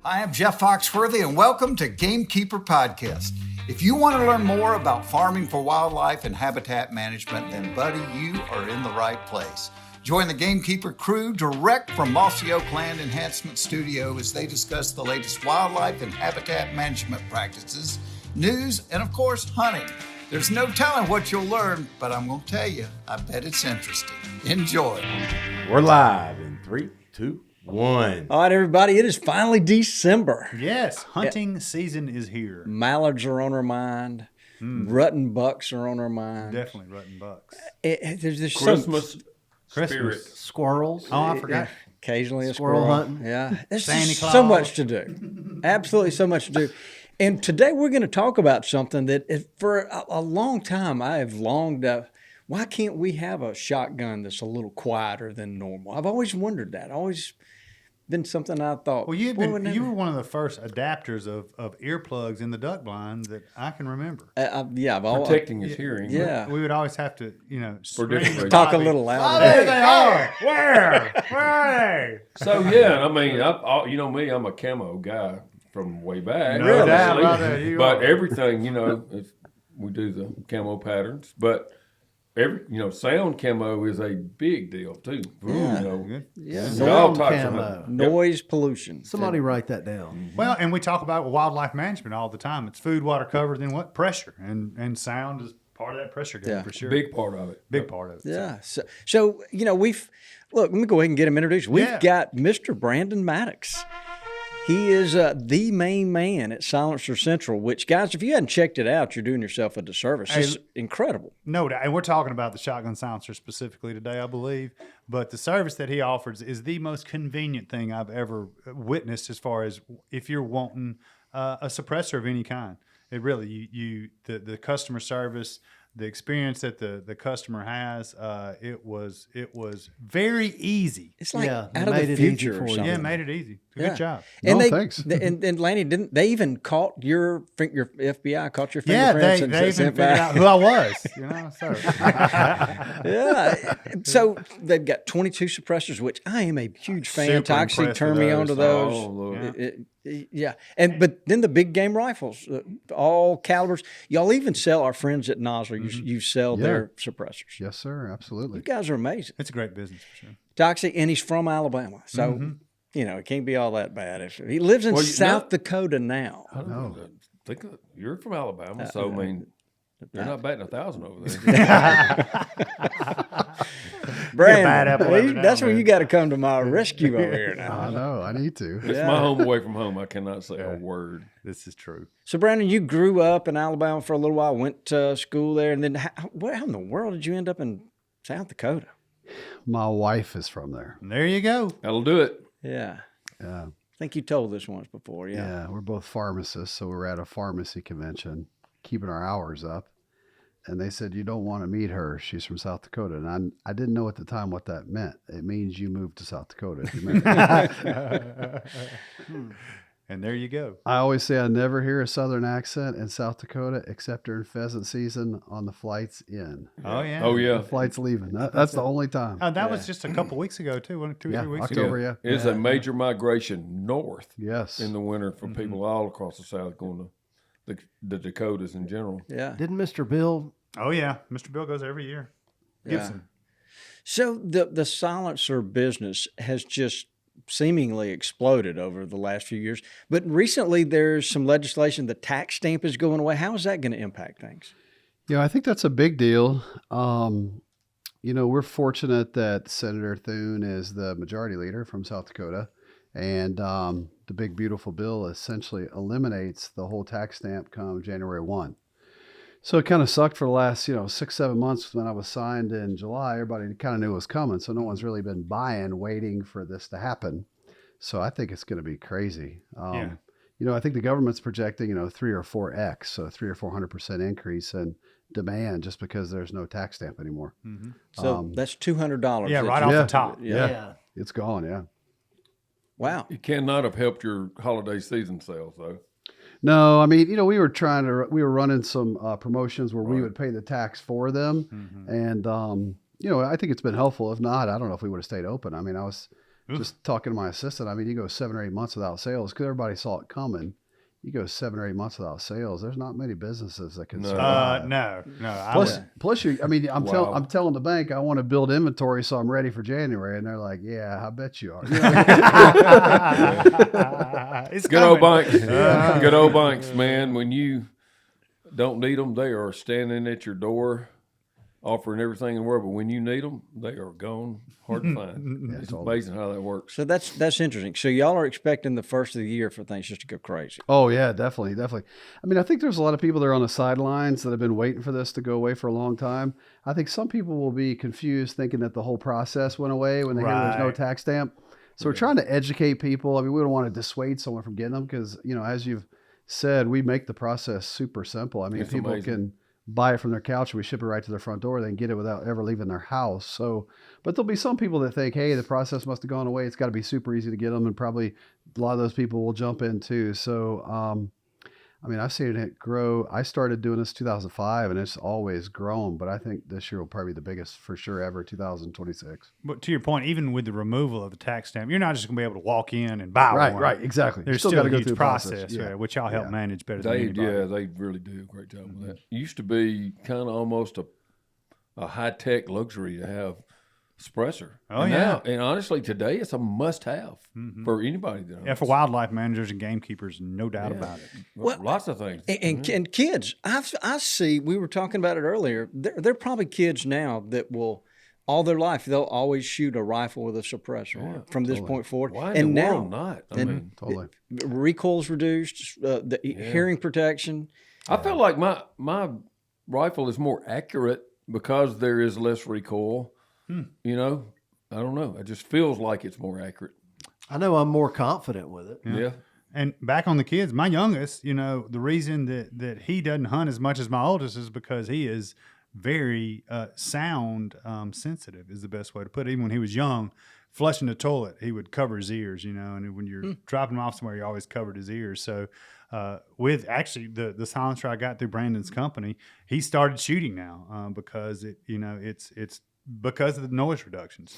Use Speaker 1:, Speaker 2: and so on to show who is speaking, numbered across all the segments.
Speaker 1: I am Jeff Foxworthy, and welcome to Gamekeeper Podcast. If you want to learn more about farming for wildlife and habitat management, then, buddy, you are in the right place. Join the Gamekeeper crew direct from Mossy Oak Land Enhancement Studio as they discuss the latest wildlife and habitat management practices, news, and, of course, hunting. There's no telling what you'll learn, but I'm going to tell you, I bet it's interesting. Enjoy.
Speaker 2: We're live in 3, 2, 1.
Speaker 3: All right, everybody, it is finally December.
Speaker 4: Yes, hunting season is here.
Speaker 3: Mallards are on our mind. Rutting bucks are on our mind.
Speaker 4: Definitely rutting bucks.
Speaker 3: There's
Speaker 2: Christmas
Speaker 4: Christmas.
Speaker 2: spirit.
Speaker 5: Squirrels.
Speaker 4: Oh, I forgot.
Speaker 3: occasionally a
Speaker 5: Squirrel
Speaker 3: squirrel
Speaker 5: hunting.
Speaker 3: Yeah, there's
Speaker 4: Santa
Speaker 3: just so
Speaker 4: Claus.
Speaker 3: much to do. Absolutely so much to do. And today we're going to talk about something that for a long time I have longed to. Why can't we have a shotgun that's a little quieter than normal? I've always wondered that. Always been something I thought.
Speaker 4: Well,
Speaker 3: you
Speaker 4: were one of the first adapters of earplugs in the duck blind that I can remember.
Speaker 3: I've always
Speaker 2: Protecting his hearing.
Speaker 3: Yeah.
Speaker 4: We would always have to,
Speaker 2: For different reasons.
Speaker 3: talk a little louder.
Speaker 4: There they are. Where are
Speaker 2: So, yeah, I mean, you know me, I'm a camo guy from way back.
Speaker 4: No doubt
Speaker 2: obviously.
Speaker 4: about that, you
Speaker 2: But
Speaker 4: are.
Speaker 2: everything, if we do the camo patterns. But sound camo is a big deal too.
Speaker 3: Yeah.
Speaker 2: All
Speaker 5: Sound
Speaker 2: types of
Speaker 5: camo.
Speaker 2: hunting.
Speaker 3: Noise pollution.
Speaker 5: Somebody write that down.
Speaker 4: they? Well, and we talk about wildlife management all the time. It's food, water, cover, then what? Pressure. And sound is part of that pressure game
Speaker 3: Yeah.
Speaker 4: for sure.
Speaker 2: Big part of it.
Speaker 4: Big part of it.
Speaker 3: Yeah. So let me go ahead and get him introduced. We've
Speaker 4: Yeah.
Speaker 3: got Mr. Brandon Maddox. He is the main man at Silencer Central, which, guys, if you hadn't checked it out, you're doing yourself a disservice. It's incredible.
Speaker 4: No doubt. And we're talking about the shotgun silencer specifically today, I believe. But the service that he offers is the most convenient thing I've ever witnessed as far as if you're wanting a suppressor of any kind. It really, the customer service, the experience that the customer has, it was very easy.
Speaker 3: It's like
Speaker 5: Yeah, they
Speaker 3: out of
Speaker 5: made
Speaker 3: the
Speaker 5: it easy
Speaker 3: future
Speaker 5: for
Speaker 3: or
Speaker 5: you.
Speaker 3: something.
Speaker 4: Yeah, made it easy. Good job.
Speaker 3: And
Speaker 6: No, thanks.
Speaker 3: And Lanny, didn't they even caught your FBI caught your
Speaker 4: Yeah,
Speaker 3: fingerprints
Speaker 4: they
Speaker 3: and
Speaker 4: even
Speaker 3: sent
Speaker 4: figured
Speaker 3: back?
Speaker 4: out who I was. So
Speaker 3: Yeah. So they've got 22 suppressors, which I am a huge fan.
Speaker 4: Super
Speaker 3: Toxie
Speaker 4: impressed
Speaker 3: turned
Speaker 4: with
Speaker 3: me
Speaker 4: those.
Speaker 3: onto those.
Speaker 2: Oh, Lord.
Speaker 3: Yeah, but then the big game rifles, all calibers. Y'all even sell our friends at Nosler. You sell their suppressors.
Speaker 6: Yes, sir. Absolutely.
Speaker 3: You guys are amazing.
Speaker 4: it's a great business for sure.
Speaker 3: Toxie, and he's from Alabama, so it can't be all that bad. If he lives in South Dakota now.
Speaker 2: I don't know. Think you're from Alabama, so I mean, you're not batting 1,000 over there.
Speaker 3: Brandon,
Speaker 4: bad apple every now
Speaker 3: that's
Speaker 4: and
Speaker 3: when
Speaker 4: then.
Speaker 3: you got to come to my rescue over here now.
Speaker 6: I know. I need to.
Speaker 2: It's my home away from home. I cannot say a word.
Speaker 4: This is true.
Speaker 3: So, Brandon, you grew up in Alabama for a little while, went to school there, and then how in the world did you end up in South Dakota?
Speaker 6: My wife is from there.
Speaker 4: And there you go.
Speaker 2: That'll do it.
Speaker 3: Yeah.
Speaker 6: Yeah.
Speaker 3: I think you told this once before. Yeah.
Speaker 6: Yeah. We're both pharmacists. So we're at a pharmacy convention, keeping our hours up. And they said, you don't want to meet her. She's from South Dakota. And I didn't know at the time what that meant. It means you moved to South Dakota. If you married.
Speaker 4: And there you go.
Speaker 6: I always say I never hear a Southern accent in South Dakota except during pheasant season on the flights in.
Speaker 4: Oh, yeah.
Speaker 2: Oh, yeah.
Speaker 6: The flights leaving. That's the only time.
Speaker 4: That was just a couple weeks ago, too. Wasn't it? 2 or 3 weeks
Speaker 6: October,
Speaker 4: ago.
Speaker 6: yeah.
Speaker 2: It's a major migration north
Speaker 6: Yes.
Speaker 2: in the winter for people all across the South going to the Dakotas in general.
Speaker 3: Yeah.
Speaker 5: Didn't Mr. Bill?
Speaker 4: Oh, yeah. Mr. Bill goes every year. Gibson.
Speaker 3: So the silencer business has just seemingly exploded over the last few years. But recently there's some legislation, the tax stamp is going away. How is that going to impact things?
Speaker 6: I think that's a big deal. We're fortunate that Senator Thune is the majority leader from South Dakota. And the big, beautiful bill essentially eliminates the whole tax stamp come January 1. So it kind of sucked for the last, 6-7 months when I was signed in July. Everybody kind of knew it was coming. So no one's really been buying, waiting for this to happen. So I think it's going to be crazy. I think the government's projecting, 3 or 4x, so 3 or 400% increase in demand just because there's no tax stamp anymore.
Speaker 3: So that's $200.
Speaker 4: Yeah,
Speaker 3: that
Speaker 4: right
Speaker 3: you-
Speaker 4: off
Speaker 6: yeah.
Speaker 4: the top.
Speaker 6: Yeah. It's gone. Yeah.
Speaker 3: Wow.
Speaker 2: It cannot have helped your holiday season sales, though.
Speaker 6: No, I mean, we were running some promotions where we would pay the tax for them. And, I think it's been helpful. If not, I don't know if we would have stayed open. I mean, just talking to my assistant, I mean, you go 7 or 8 months without sales because everybody saw it coming. You go 7 or 8 months without sales. There's not many businesses that can survive.
Speaker 4: No.
Speaker 6: Plus, I mean, I'm
Speaker 2: Wow.
Speaker 6: I'm telling the bank I want to build inventory so I'm ready for January, and they're like, "Yeah, I bet you are." You know?
Speaker 4: It's
Speaker 2: Good old
Speaker 4: coming.
Speaker 2: banks. Good old banks, man. When you don't need them, they are standing at your door offering everything in the world. But when you need them, they are gone, hard to find. It's amazing how that works.
Speaker 3: So that's interesting. So y'all are expecting the first of the year for things just to go crazy.
Speaker 6: Oh yeah, definitely. I mean, I think there's a lot of people that are on the sidelines that have been waiting for this to go away for a long time. I think some people will be confused thinking that the whole process went away when they hear there's no
Speaker 4: Right.
Speaker 6: tax stamp. So we're trying to educate people. I mean, we don't want to dissuade someone from getting them because, you know, as you've said, we make the process super simple. I mean,
Speaker 2: It's
Speaker 6: people
Speaker 2: amazing.
Speaker 6: can buy it from their couch and we ship it right to their front door. They can get it without ever leaving their house. So, but there'll be some people that think, hey, the process must have gone away. It's got to be super easy to get them. And probably a lot of those people will jump in too. So, I mean, I've seen it grow. I started doing this 2005 and it's always grown, but I think this year will probably be the biggest for sure ever, 2026.
Speaker 4: But to your point, even with the removal of the tax stamp, you're not just going to be able to walk in and buy one.
Speaker 6: Right, exactly.
Speaker 4: There's
Speaker 6: You
Speaker 4: still
Speaker 6: gotta
Speaker 4: a
Speaker 6: go
Speaker 4: huge
Speaker 6: through the
Speaker 4: process, which y'all help
Speaker 6: Yeah.
Speaker 4: manage better than
Speaker 2: They,
Speaker 4: anybody.
Speaker 2: yeah, they really do a great job with that. It used to be kind of almost a high-tech luxury to have suppressor.
Speaker 4: Oh,
Speaker 2: and
Speaker 4: yeah.
Speaker 2: now, and honestly, today it's a must-have for anybody that owns.
Speaker 4: Yeah, for wildlife managers and gamekeepers, no doubt
Speaker 2: Yeah.
Speaker 4: about it.
Speaker 3: Well,
Speaker 2: Lots of things.
Speaker 3: And kids, I see. We were talking about it earlier. There are probably kids now that will, all their life, they'll always shoot a rifle with a suppressor from this point forward.
Speaker 2: Why in
Speaker 3: and
Speaker 2: the
Speaker 3: now
Speaker 2: world not? I mean,
Speaker 6: Totally.
Speaker 3: recoil's reduced, the hearing protection.
Speaker 2: I feel like my rifle is more accurate because there is less recoil. You know, I don't know. It just feels like it's more accurate.
Speaker 5: I know I'm more confident with it.
Speaker 2: Yeah.
Speaker 4: And back on the kids, my youngest, you know, the reason that he doesn't hunt as much as my oldest is because he is very sound sensitive is the best way to put it. Even when he was young, flushing the toilet, he would cover his ears, you know, and when you're dropping him off somewhere, he always covered his ears. So with actually the silencer I got through Brandon's company, he started shooting now because it's because of the noise reduction. So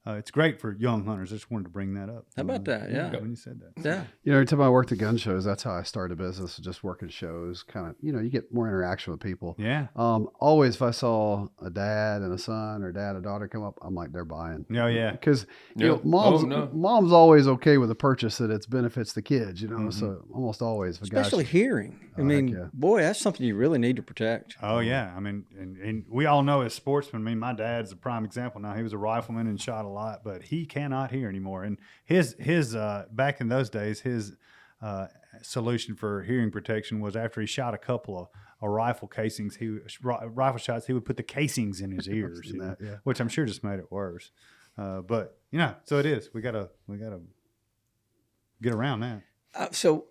Speaker 4: it's great for young hunters. I just wanted to bring that up.
Speaker 3: How about that? Yeah.
Speaker 4: When you said that.
Speaker 3: Yeah.
Speaker 6: You know, every time I worked at gun shows, that's how I started a business, just working shows, kind of, you know, you get more interaction with people.
Speaker 4: Yeah.
Speaker 6: Always if I saw a dad and a son or dad and a daughter come up, I'm like, they're buying.
Speaker 4: Oh, yeah.
Speaker 6: Because you
Speaker 2: Yeah.
Speaker 6: know, mom's always okay with a purchase that it benefits the kids, you know. So almost always, if a guy's-
Speaker 3: Especially hearing. I mean,
Speaker 6: yeah.
Speaker 3: boy, that's something you really need to protect.
Speaker 4: Oh yeah, I mean, and we all know as sportsmen. I mean, my dad's a prime example. Now he was a rifleman and shot a lot, but he cannot hear anymore. And his back in those days, his solution for hearing protection was after he shot a couple of rifle casings, rifle shots, he would put the casings in his ears, you know, which I'm sure just made it worse. But you know, so it is. We gotta get around that.
Speaker 3: So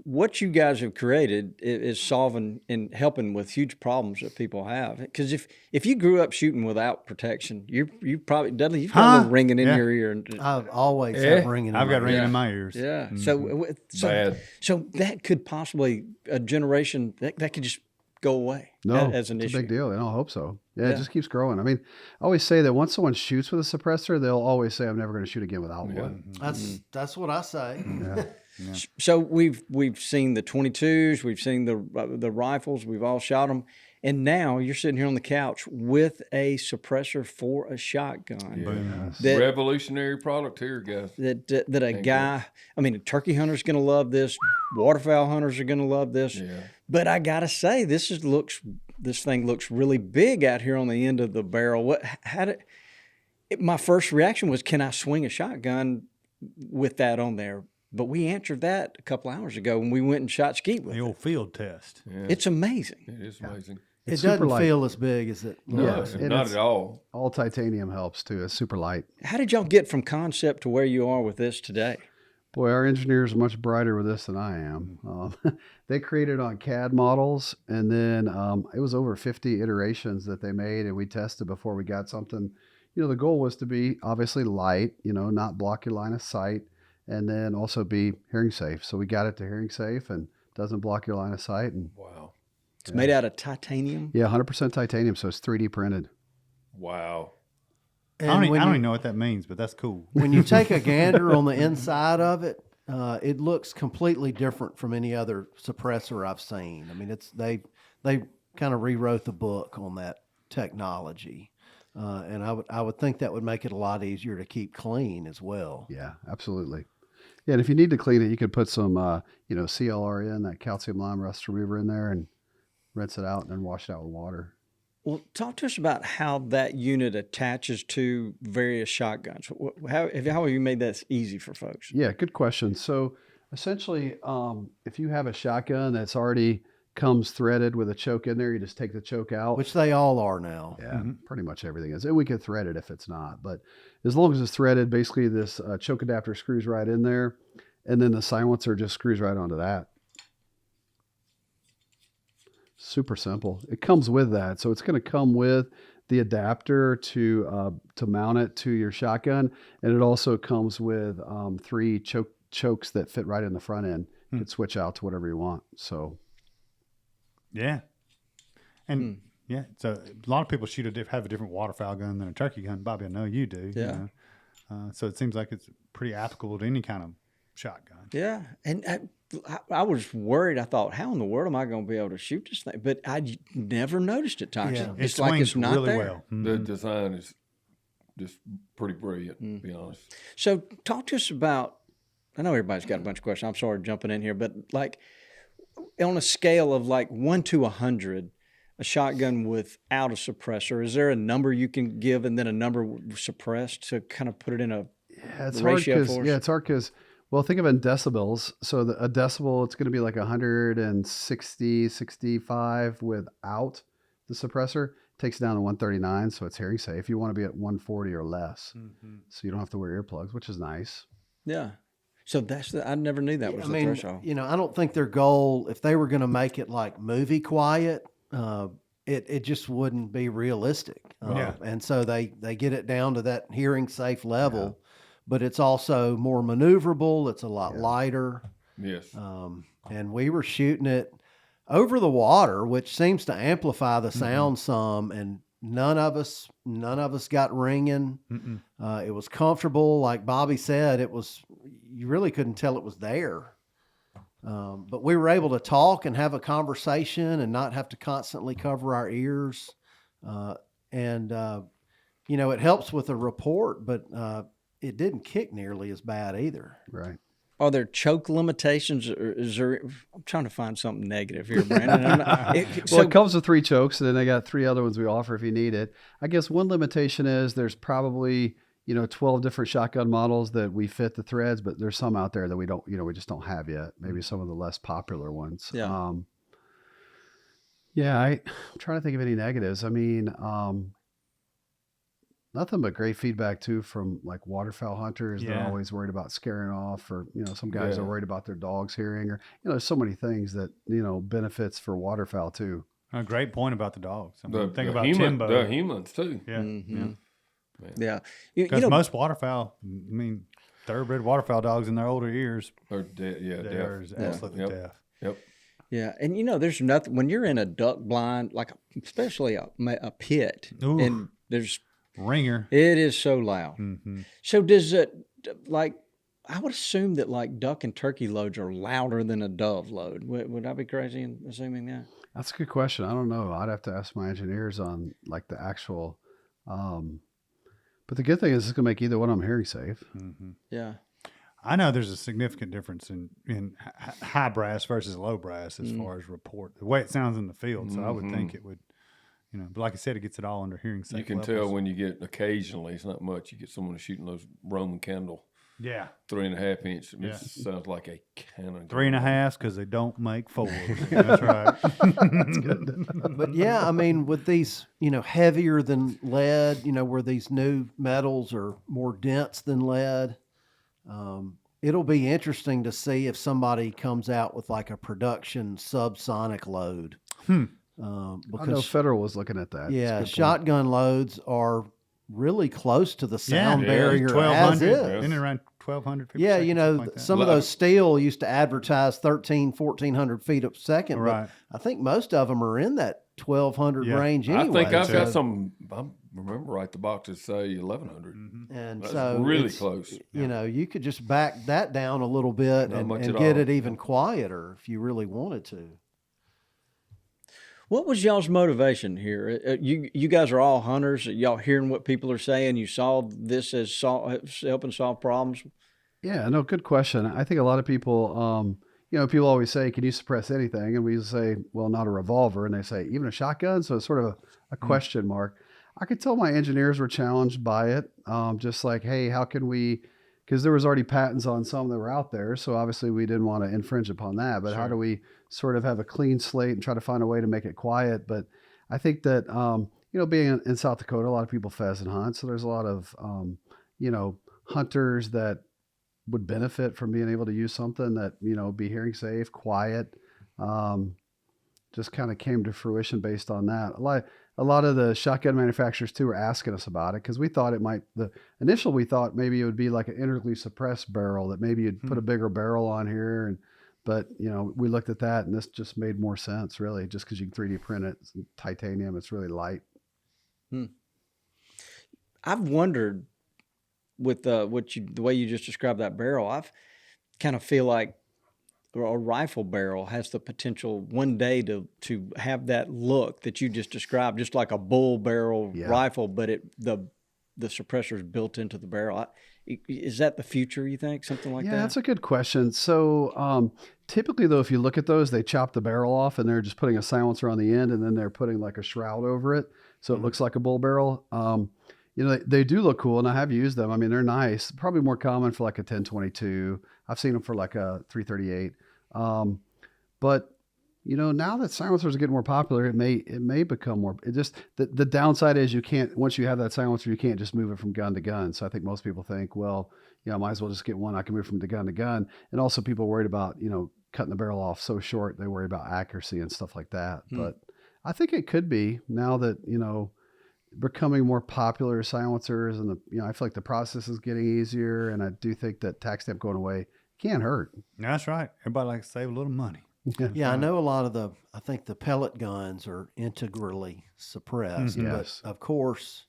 Speaker 3: what you guys have created is solving and helping with huge problems that people have. Because if you grew up shooting without protection, you probably, Dudley, you've got a little ringing in
Speaker 4: Yeah.
Speaker 3: your ear. And,
Speaker 5: I've always had ringing.
Speaker 4: I've got ringing
Speaker 3: Yeah.
Speaker 4: in my ears.
Speaker 3: yeah. So
Speaker 2: Bad.
Speaker 3: so that could possibly a generation that could just go away as an
Speaker 6: it's
Speaker 3: issue.
Speaker 6: a big deal. And I hope so. Yeah,
Speaker 3: Yeah.
Speaker 6: it just keeps growing. I mean, I always say that once someone shoots with a suppressor, they'll always say, I'm never going to shoot again without one.
Speaker 5: That's what I say.
Speaker 3: So we've seen the 22s, we've seen the rifles, we've all shot them, and now you're sitting here on the couch with a suppressor for a shotgun. That
Speaker 2: Revolutionary product here, guys.
Speaker 3: that a guy, I mean, a turkey hunter's going to love this, waterfowl hunters are going to love this.
Speaker 2: Yeah.
Speaker 3: But I gotta say, this thing looks really big out here on the end of the barrel. My first reaction was, can I swing a shotgun with that on there? But we answered that a couple hours ago when we went and shot skeet with
Speaker 4: The
Speaker 3: it.
Speaker 4: old field test.
Speaker 3: It's amazing.
Speaker 2: It is amazing.
Speaker 5: It
Speaker 6: It's super
Speaker 5: doesn't
Speaker 6: light.
Speaker 5: feel as big as it
Speaker 2: No,
Speaker 5: looks.
Speaker 6: and
Speaker 2: not
Speaker 6: it's-
Speaker 2: at all.
Speaker 6: All titanium helps too. It's super light.
Speaker 3: How did y'all get from concept to where you are with this today?
Speaker 6: Boy, our engineers are much brighter with this than I am. They created on CAD models, and then it was over 50 iterations that they made, and we tested before we got something. You know, the goal was to be obviously light, you know, not block your line of sight, and then also be hearing safe. So we got it to hearing safe and doesn't block your line of sight. And
Speaker 2: Wow.
Speaker 3: It's made out of titanium.
Speaker 6: yeah, 100% titanium, so it's 3D printed.
Speaker 2: Wow.
Speaker 4: I don't even know what that means, but that's cool.
Speaker 5: When you take a gander on the inside of it, it looks completely different from any other suppressor I've seen. I mean, they kind of rewrote the book on that technology, and I would think that would make it a lot easier to keep clean as well.
Speaker 6: Yeah, absolutely. Yeah, and if you need to clean it, you could put some, CLR in, that calcium lime rust remover in there, and rinse it out and then wash it out with water.
Speaker 3: Well, talk to us about how that unit attaches to various shotguns. How have you made that easy for folks?
Speaker 6: Yeah, good question. So essentially, if you have a shotgun that's already comes threaded with a choke in there, you just take the choke out.
Speaker 5: Which they all are now.
Speaker 6: Yeah, pretty much everything is. And we could thread it if it's not. But as long as it's threaded, basically this choke adapter screws right in there. And then the silencer just screws right onto that. Super simple. It comes with that. So it's going to come with the adapter to mount it to your shotgun. And it also comes with 3 chokes that fit right in the front end. You could switch out to whatever you want. So,
Speaker 4: yeah. And yeah, so a lot of people have a different waterfowl gun than a turkey gun. Bobby, I know you do.
Speaker 3: Yeah.
Speaker 4: You know? So it seems like it's pretty applicable to any kind of shotgun.
Speaker 3: Yeah, and I was worried. I thought, how in the world am I going to be able to shoot this thing? But I never noticed it, Toxic.
Speaker 4: Yeah,
Speaker 3: It's like it's not
Speaker 4: really
Speaker 3: there.
Speaker 4: well.
Speaker 2: The design is just pretty brilliant, to be honest.
Speaker 3: So talk to us about, I know everybody's got a bunch of questions. I'm sorry jumping in here, but like on a scale of like 1 to 100, a shotgun without a suppressor, is there a number you can give and then a number suppressed to kind of put it in a
Speaker 6: it's
Speaker 3: ratio
Speaker 6: hard
Speaker 3: for us?
Speaker 6: because it's hard because, well, think of it in decibels. So a decibel, it's going to be like 160, 65 without the suppressor. Takes it down to 139, so it's hearing safe. You want to be at 140 or less, so you don't have to wear earplugs, which is nice.
Speaker 3: Yeah. So I never knew that was the threshold.
Speaker 5: I don't think their goal, if they were going to make it like movie quiet, it just wouldn't be realistic. And so they get it down to that hearing safe level, but it's also more maneuverable. It's a lot lighter.
Speaker 2: Yes.
Speaker 5: And we were shooting it over the water, which seems to amplify the sound some, and none of us got ringing. It was comfortable. Like Bobby said, you really couldn't tell it was there. But we were able to talk and have a conversation and not have to constantly cover our ears. It helps with a report, but it didn't kick nearly as bad either.
Speaker 6: Right.
Speaker 3: Are there choke limitations, or is there? I'm trying to find something negative here, Brandon.
Speaker 6: It comes with 3 chokes, and then they got 3 other ones we offer if you need it. I guess one limitation is there's probably 12 different shotgun models that we fit the threads, but there's some out there that we don't, we just don't have yet. Maybe some of the less popular ones.
Speaker 3: Yeah.
Speaker 6: I'm trying to think of any negatives. I mean, nothing but great feedback too from like waterfowl hunters. They're always worried about scaring off, or some guys are worried about their dogs hearing, or there's so many things that benefits for waterfowl too.
Speaker 4: A great point about the dogs. Think about
Speaker 2: Timbo.
Speaker 4: Timbo.
Speaker 2: The humans too.
Speaker 3: Yeah.
Speaker 4: Because most waterfowl, thoroughbred waterfowl dogs in their older years,
Speaker 2: They're dead. Yeah,
Speaker 4: they
Speaker 2: deaf.
Speaker 4: are absolutely deaf.
Speaker 2: Yep.
Speaker 3: Yeah, and there's nothing when you're in a duck blind, like especially a pit, and there's
Speaker 4: ringer.
Speaker 3: It is so loud. So does it I would assume that like duck and turkey loads are louder than a dove load. Would I be crazy in assuming that?
Speaker 6: That's a good question. I don't know. I'd have to ask my engineers on like the actual. But the good thing is it's going to make either one of them hearing safe.
Speaker 3: Yeah.
Speaker 4: I know there's a significant difference in high brass versus low brass as far as report, the way it sounds in the field. So I would think it would, but like I said, it gets it all under hearing safe.
Speaker 2: You can
Speaker 4: levels.
Speaker 2: tell when you get occasionally, it's not much. You get someone shooting those Roman candle.
Speaker 4: Yeah.
Speaker 2: 3.5 inch. It sounds like a cannon.
Speaker 4: 3.5 because they don't make 4. That's right.
Speaker 6: That's good.
Speaker 5: But with these, heavier than lead, where these new metals are more dense than lead, it'll be interesting to see if somebody comes out with like a production subsonic load.
Speaker 6: Because
Speaker 5: Because
Speaker 6: I know Federal was looking at that.
Speaker 5: yeah,
Speaker 6: That's a good
Speaker 5: shotgun loads are really close to the sound barrier as
Speaker 4: 1,200.
Speaker 5: is.
Speaker 4: Isn't it around 1,200?
Speaker 5: Yeah,
Speaker 4: like
Speaker 5: some of those steel used to advertise 1,400 feet a second.
Speaker 4: Right.
Speaker 5: But I think most of them are in that 1,200 range anyway.
Speaker 2: I think I've got some. remember right, the boxes say 1100.
Speaker 5: And
Speaker 2: That's
Speaker 5: so
Speaker 2: really
Speaker 5: it's,
Speaker 2: close.
Speaker 5: You know, you could just back that down a little bit
Speaker 2: Not much
Speaker 5: and
Speaker 2: at
Speaker 5: get
Speaker 2: all.
Speaker 5: it even quieter if you really wanted to.
Speaker 3: What was y'all's motivation here? You guys are all hunters. Y'all hearing what people are saying? You saw this as helping solve problems?
Speaker 6: Yeah, no, good question. I think a lot of people, people always say, can you suppress anything? And we say, well, not a revolver. And they say, even a shotgun? So it's sort of a question mark. I could tell my engineers were challenged by it. Just like, hey, how can we, because there was already patents on some that were out there. So obviously we didn't want to infringe upon that. But how do we sort of have a clean slate and try to find a way to make it quiet? But I think that, being in South Dakota, a lot of people pheasant hunt. So there's a lot of, hunters that would benefit from being able to use something that, be hearing safe, quiet, just kind of came to fruition based on that. A lot of the shotgun manufacturers too were asking us about it because we thought we thought maybe it would be like an integrally suppressed barrel, that maybe you'd put a bigger barrel on here. But we looked at that and this just made more sense really, just because you can 3D print it. It's titanium, it's really light.
Speaker 3: I've wondered with the way you just described that barrel, I've kind of feel like a rifle barrel has the potential one day to have that look that you just described, just like a bull barrel rifle, but the suppressor is built into the barrel. Is that the future, you think? Something like that?
Speaker 6: Yeah, that's a good question. So typically, though, if you look at those, they chop the barrel off and they're just putting a silencer on the end and then they're putting like a shroud over it. So it looks like a bull barrel. They do look cool, and I have used them. I mean, they're nice. Probably more common for like a 10-22. I've seen them for like a 338. But now that silencers are getting more popular, it may become more. It just the downside is you can't, once you have that silencer, you can't just move it from gun to gun. So I think most people think, well, I might as well just get one. I can move from gun to gun. And also people are worried about cutting the barrel off so short. They worry about accuracy and stuff like that. But I think it could be now that becoming more popular silencers, and I feel like the process is getting easier, and I do think that tax stamp going away can't hurt.
Speaker 4: That's right. Everybody likes to save a little money.
Speaker 5: Yeah, I know a lot of I think the pellet guns are integrally suppressed,
Speaker 6: Yes.
Speaker 5: but of course,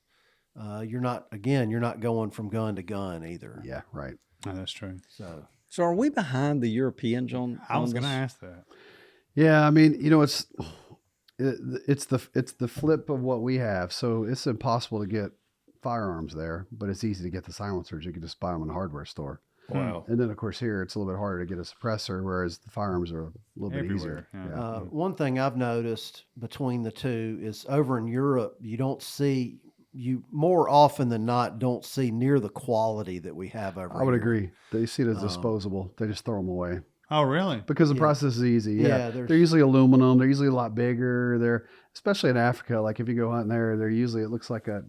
Speaker 5: you're not going from gun to gun either.
Speaker 6: Yeah, right.
Speaker 4: Oh, that's true.
Speaker 3: So are we behind the Europeans on
Speaker 4: I was
Speaker 3: this?
Speaker 4: going to ask that.
Speaker 6: Yeah, I mean, it's the flip of what we have. So it's impossible to get firearms there, but it's easy to get the silencers. You can just buy them in a hardware store.
Speaker 2: Wow.
Speaker 6: And then of course here it's a little bit harder to get a suppressor, whereas the firearms are a little bit easier.
Speaker 4: Everywhere,
Speaker 6: Yeah.
Speaker 5: One thing I've noticed between the two is over in Europe, you more often than not don't see near the quality that we have over here.
Speaker 6: I would agree. They see it as disposable. They just throw them away.
Speaker 4: Oh, really?
Speaker 6: Because the process is easy.
Speaker 5: Yeah,
Speaker 6: They're usually aluminum. They're usually a lot bigger. They're, especially in Africa, like if you go hunting there, they're usually, it looks like a,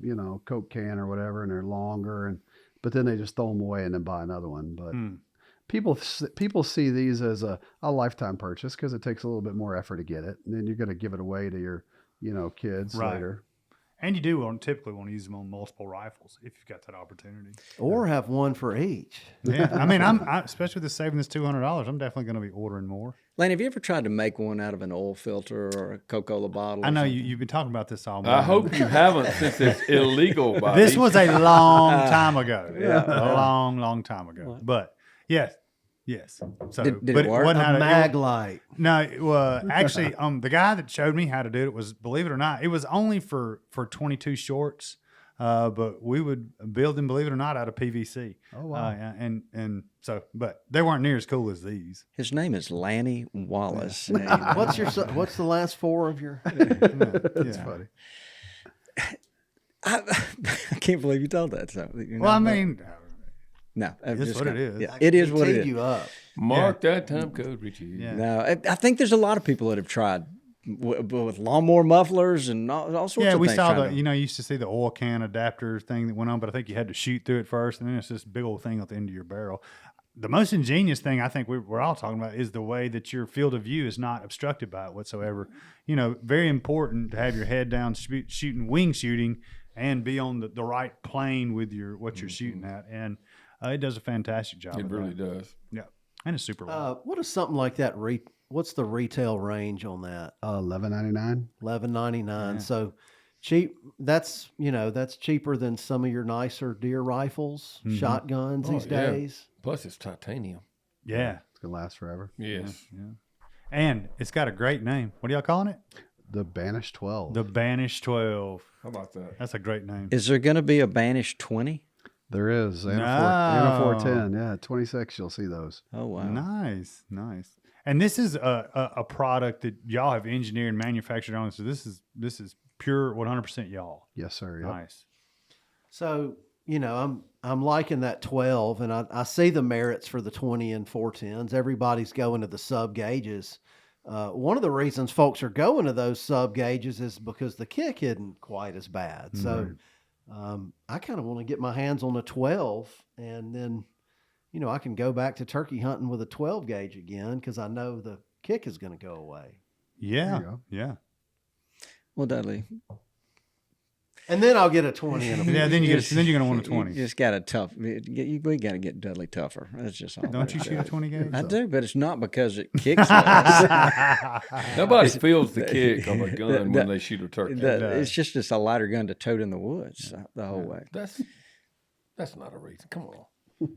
Speaker 6: Coke can or whatever, and they're longer. But then they just throw them away and then buy another one. But people see these as a lifetime purchase because it takes a little bit more effort to get it. And then you're going to give it away to your, kids later.
Speaker 4: And you do typically want to use them on multiple rifles if you've got that opportunity.
Speaker 5: Or have one for each.
Speaker 4: Yeah, I mean, I'm especially with saving this $200, I'm definitely going to be ordering more.
Speaker 3: Lane, have you ever tried to make one out of an oil filter or a Coca-Cola bottle?
Speaker 4: I know you've been talking about this all morning.
Speaker 2: I hope you haven't, since it's illegal.
Speaker 4: This was a long time ago. A long time ago. But yes. So,
Speaker 3: Did
Speaker 4: but
Speaker 3: it work?
Speaker 4: wasn't how
Speaker 5: A
Speaker 4: to-
Speaker 5: mag light.
Speaker 4: No, actually, the guy that showed me how to do it was, believe it or not, it was only for 22 shorts, but we would build them, believe it or not, out of PVC.
Speaker 6: Oh, wow.
Speaker 4: And so, but they weren't near as cool as these.
Speaker 3: His name is Lanny Wallace.
Speaker 5: What's the last four of your?
Speaker 6: That's funny.
Speaker 3: I can't believe you told that. So,
Speaker 4: Well, I mean,
Speaker 3: no,
Speaker 4: it's what it is.
Speaker 3: Yeah, it is what it
Speaker 5: Teed
Speaker 3: is.
Speaker 5: you up.
Speaker 2: Mark that time code, Richie.
Speaker 4: Yeah.
Speaker 3: No, I think there's a lot of people that have tried with lawnmower mufflers and all sorts of things.
Speaker 4: Yeah, we saw
Speaker 3: trying
Speaker 4: you used to see the oil can adapter thing that went on, but I think you had to shoot through it first, and then it's this big old thing at the end of your barrel. The most ingenious thing I think we're all talking about is the way that your field of view is not obstructed by it whatsoever. Very important to have your head down wing shooting and be on the right plane with what you're shooting at. And it does a fantastic job.
Speaker 2: It
Speaker 4: of
Speaker 2: really
Speaker 4: that.
Speaker 2: does.
Speaker 4: Yeah, and it's super light.
Speaker 5: What is something like that? What's the retail range on that?
Speaker 6: $11.99.
Speaker 5: $11.99. So cheap. That's cheaper than some of your nicer deer rifles, shotguns these
Speaker 2: yeah.
Speaker 5: days.
Speaker 2: Plus, it's titanium.
Speaker 4: Yeah.
Speaker 6: It's gonna last forever.
Speaker 2: Yes.
Speaker 4: Yeah. And it's got a great name. What are y'all calling it?
Speaker 6: The Banished 12.
Speaker 4: The Banished 12.
Speaker 2: How about that?
Speaker 4: That's a great name.
Speaker 3: Is there going to be a Banished 20?
Speaker 6: There is. And
Speaker 4: No.
Speaker 6: a 410. Yeah, 26. You'll see those.
Speaker 3: Oh, wow.
Speaker 4: Nice. And this is a product that y'all have engineered and manufactured on. So this is pure 100% y'all.
Speaker 6: Yes, sir. Yep.
Speaker 4: Nice.
Speaker 5: So, I'm liking that 12, and I see the merits for the 20 and 410s. Everybody's going to the sub gauges. One of the reasons folks are going to those sub gauges is because the kick isn't quite as bad. So I kind of want to get my hands on a 12, and then, I can go back to turkey hunting with a 12 gauge again because I know the kick is going to go away.
Speaker 4: Yeah.
Speaker 6: There you go.
Speaker 4: Yeah.
Speaker 3: Well, Dudley,
Speaker 5: And then I'll get a 20 and a
Speaker 4: Yeah. Then you're going to want a 20.
Speaker 3: you just got to we got to get Dudley tougher. That's just all.
Speaker 4: Don't you shoot a 20 gauge?
Speaker 3: I do, but it's not because it kicks less.
Speaker 2: Nobody feels the kick of a gun when they shoot a turkey.
Speaker 3: It's just a lighter gun to tote in the woods the whole way.
Speaker 2: That's not a reason. Come on.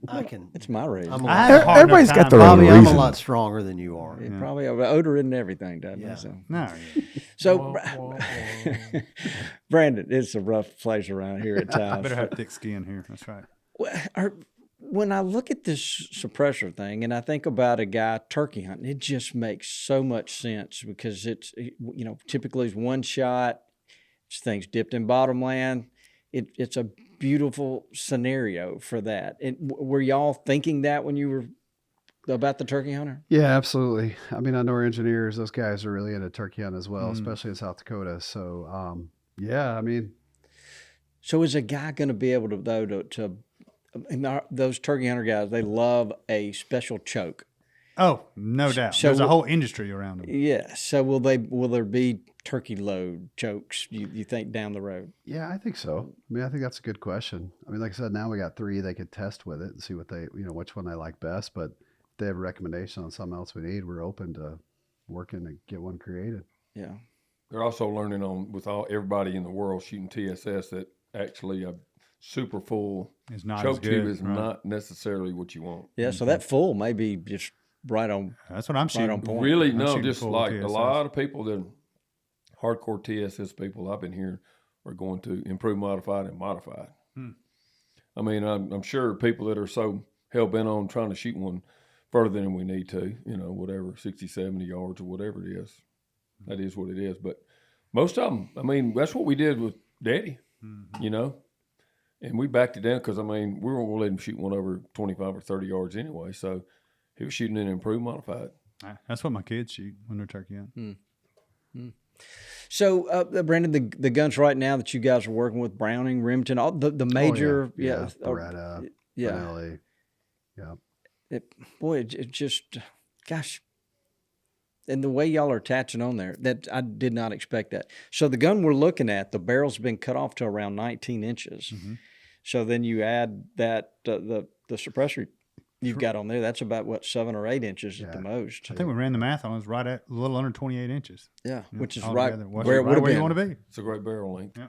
Speaker 5: I can.
Speaker 3: It's my reason.
Speaker 7: Everybody's got their own
Speaker 5: Bobby, I'm a
Speaker 7: reason.
Speaker 5: lot stronger than you are.
Speaker 3: It probably odor and everything, doesn't
Speaker 5: Yeah.
Speaker 3: it? So,
Speaker 4: No.
Speaker 3: so Brandon, it's a rough place around here at
Speaker 4: I
Speaker 3: times.
Speaker 4: better have thick skin here. That's right.
Speaker 3: When I look at this suppressor thing and I think about a guy turkey hunting, it just makes so much sense because it's, typically it's one shot, it's things dipped in bottomland. It's a beautiful scenario for that. Were y'all thinking that when you were about the turkey hunter?
Speaker 6: Yeah, absolutely. I mean, I know our engineers; those guys are really into turkey hunting as well, especially in South Dakota. So, yeah, I mean,
Speaker 3: So is a guy going to be able to those turkey hunter guys? They love a special choke.
Speaker 4: Oh, no doubt.
Speaker 3: So
Speaker 4: There's a whole industry around them.
Speaker 3: Yeah. So will there be turkey load chokes? You think down the road?
Speaker 6: yeah, I think so. I mean, I think that's a good question. I mean, like I said, now we got 3 they could test with it and see what they, which one they like best. But if they have a recommendation on something else we need, we're open to working to get one created.
Speaker 3: Yeah.
Speaker 2: They're also learning with everybody in the world shooting TSS that actually a super full
Speaker 4: It's not as
Speaker 2: choke
Speaker 4: good.
Speaker 2: tube is
Speaker 4: right?
Speaker 2: not necessarily what you want.
Speaker 3: Yeah. So that full may be just right on.
Speaker 4: That's what I'm shooting.
Speaker 3: on point.
Speaker 2: Really,
Speaker 4: I'm
Speaker 2: no,
Speaker 4: shooting
Speaker 2: just
Speaker 4: full
Speaker 2: like
Speaker 4: TSS.
Speaker 2: a lot of people that hardcore TSS people I've been hearing are going to improve modified and modified. I mean, I'm sure people that are so hell bent on trying to shoot one further than we need to, whatever, 60, 70 yards or whatever it is. That is what it is. But most of them, I mean, that's what we did with Daddy, and we backed it down because, I mean, we weren't going to let him shoot one over 25 or 30 yards anyway. So he was shooting an improved modified.
Speaker 4: That's what my kids shoot when they're turkey hunting.
Speaker 3: So Brandon, the guns right now that you guys are working with, Browning, Remington, all the major,
Speaker 6: Beretta,
Speaker 3: yeah.
Speaker 6: Benelli. Yeah.
Speaker 3: It just, gosh. And the way y'all are attaching on there, that I did not expect that. So the gun we're looking at, the barrel's been cut off to around 19 inches.
Speaker 4: Mm-hmm.
Speaker 3: So then you add that the suppressor you've got on there, that's about 7 or 8 inches at the most.
Speaker 4: I think we ran the math on it. It was right at a little under 28 inches.
Speaker 3: Yeah, which is
Speaker 4: altogether.
Speaker 3: right where it would have
Speaker 4: where
Speaker 3: been.
Speaker 4: you want to be.
Speaker 2: It's a great barrel length.
Speaker 4: Yeah.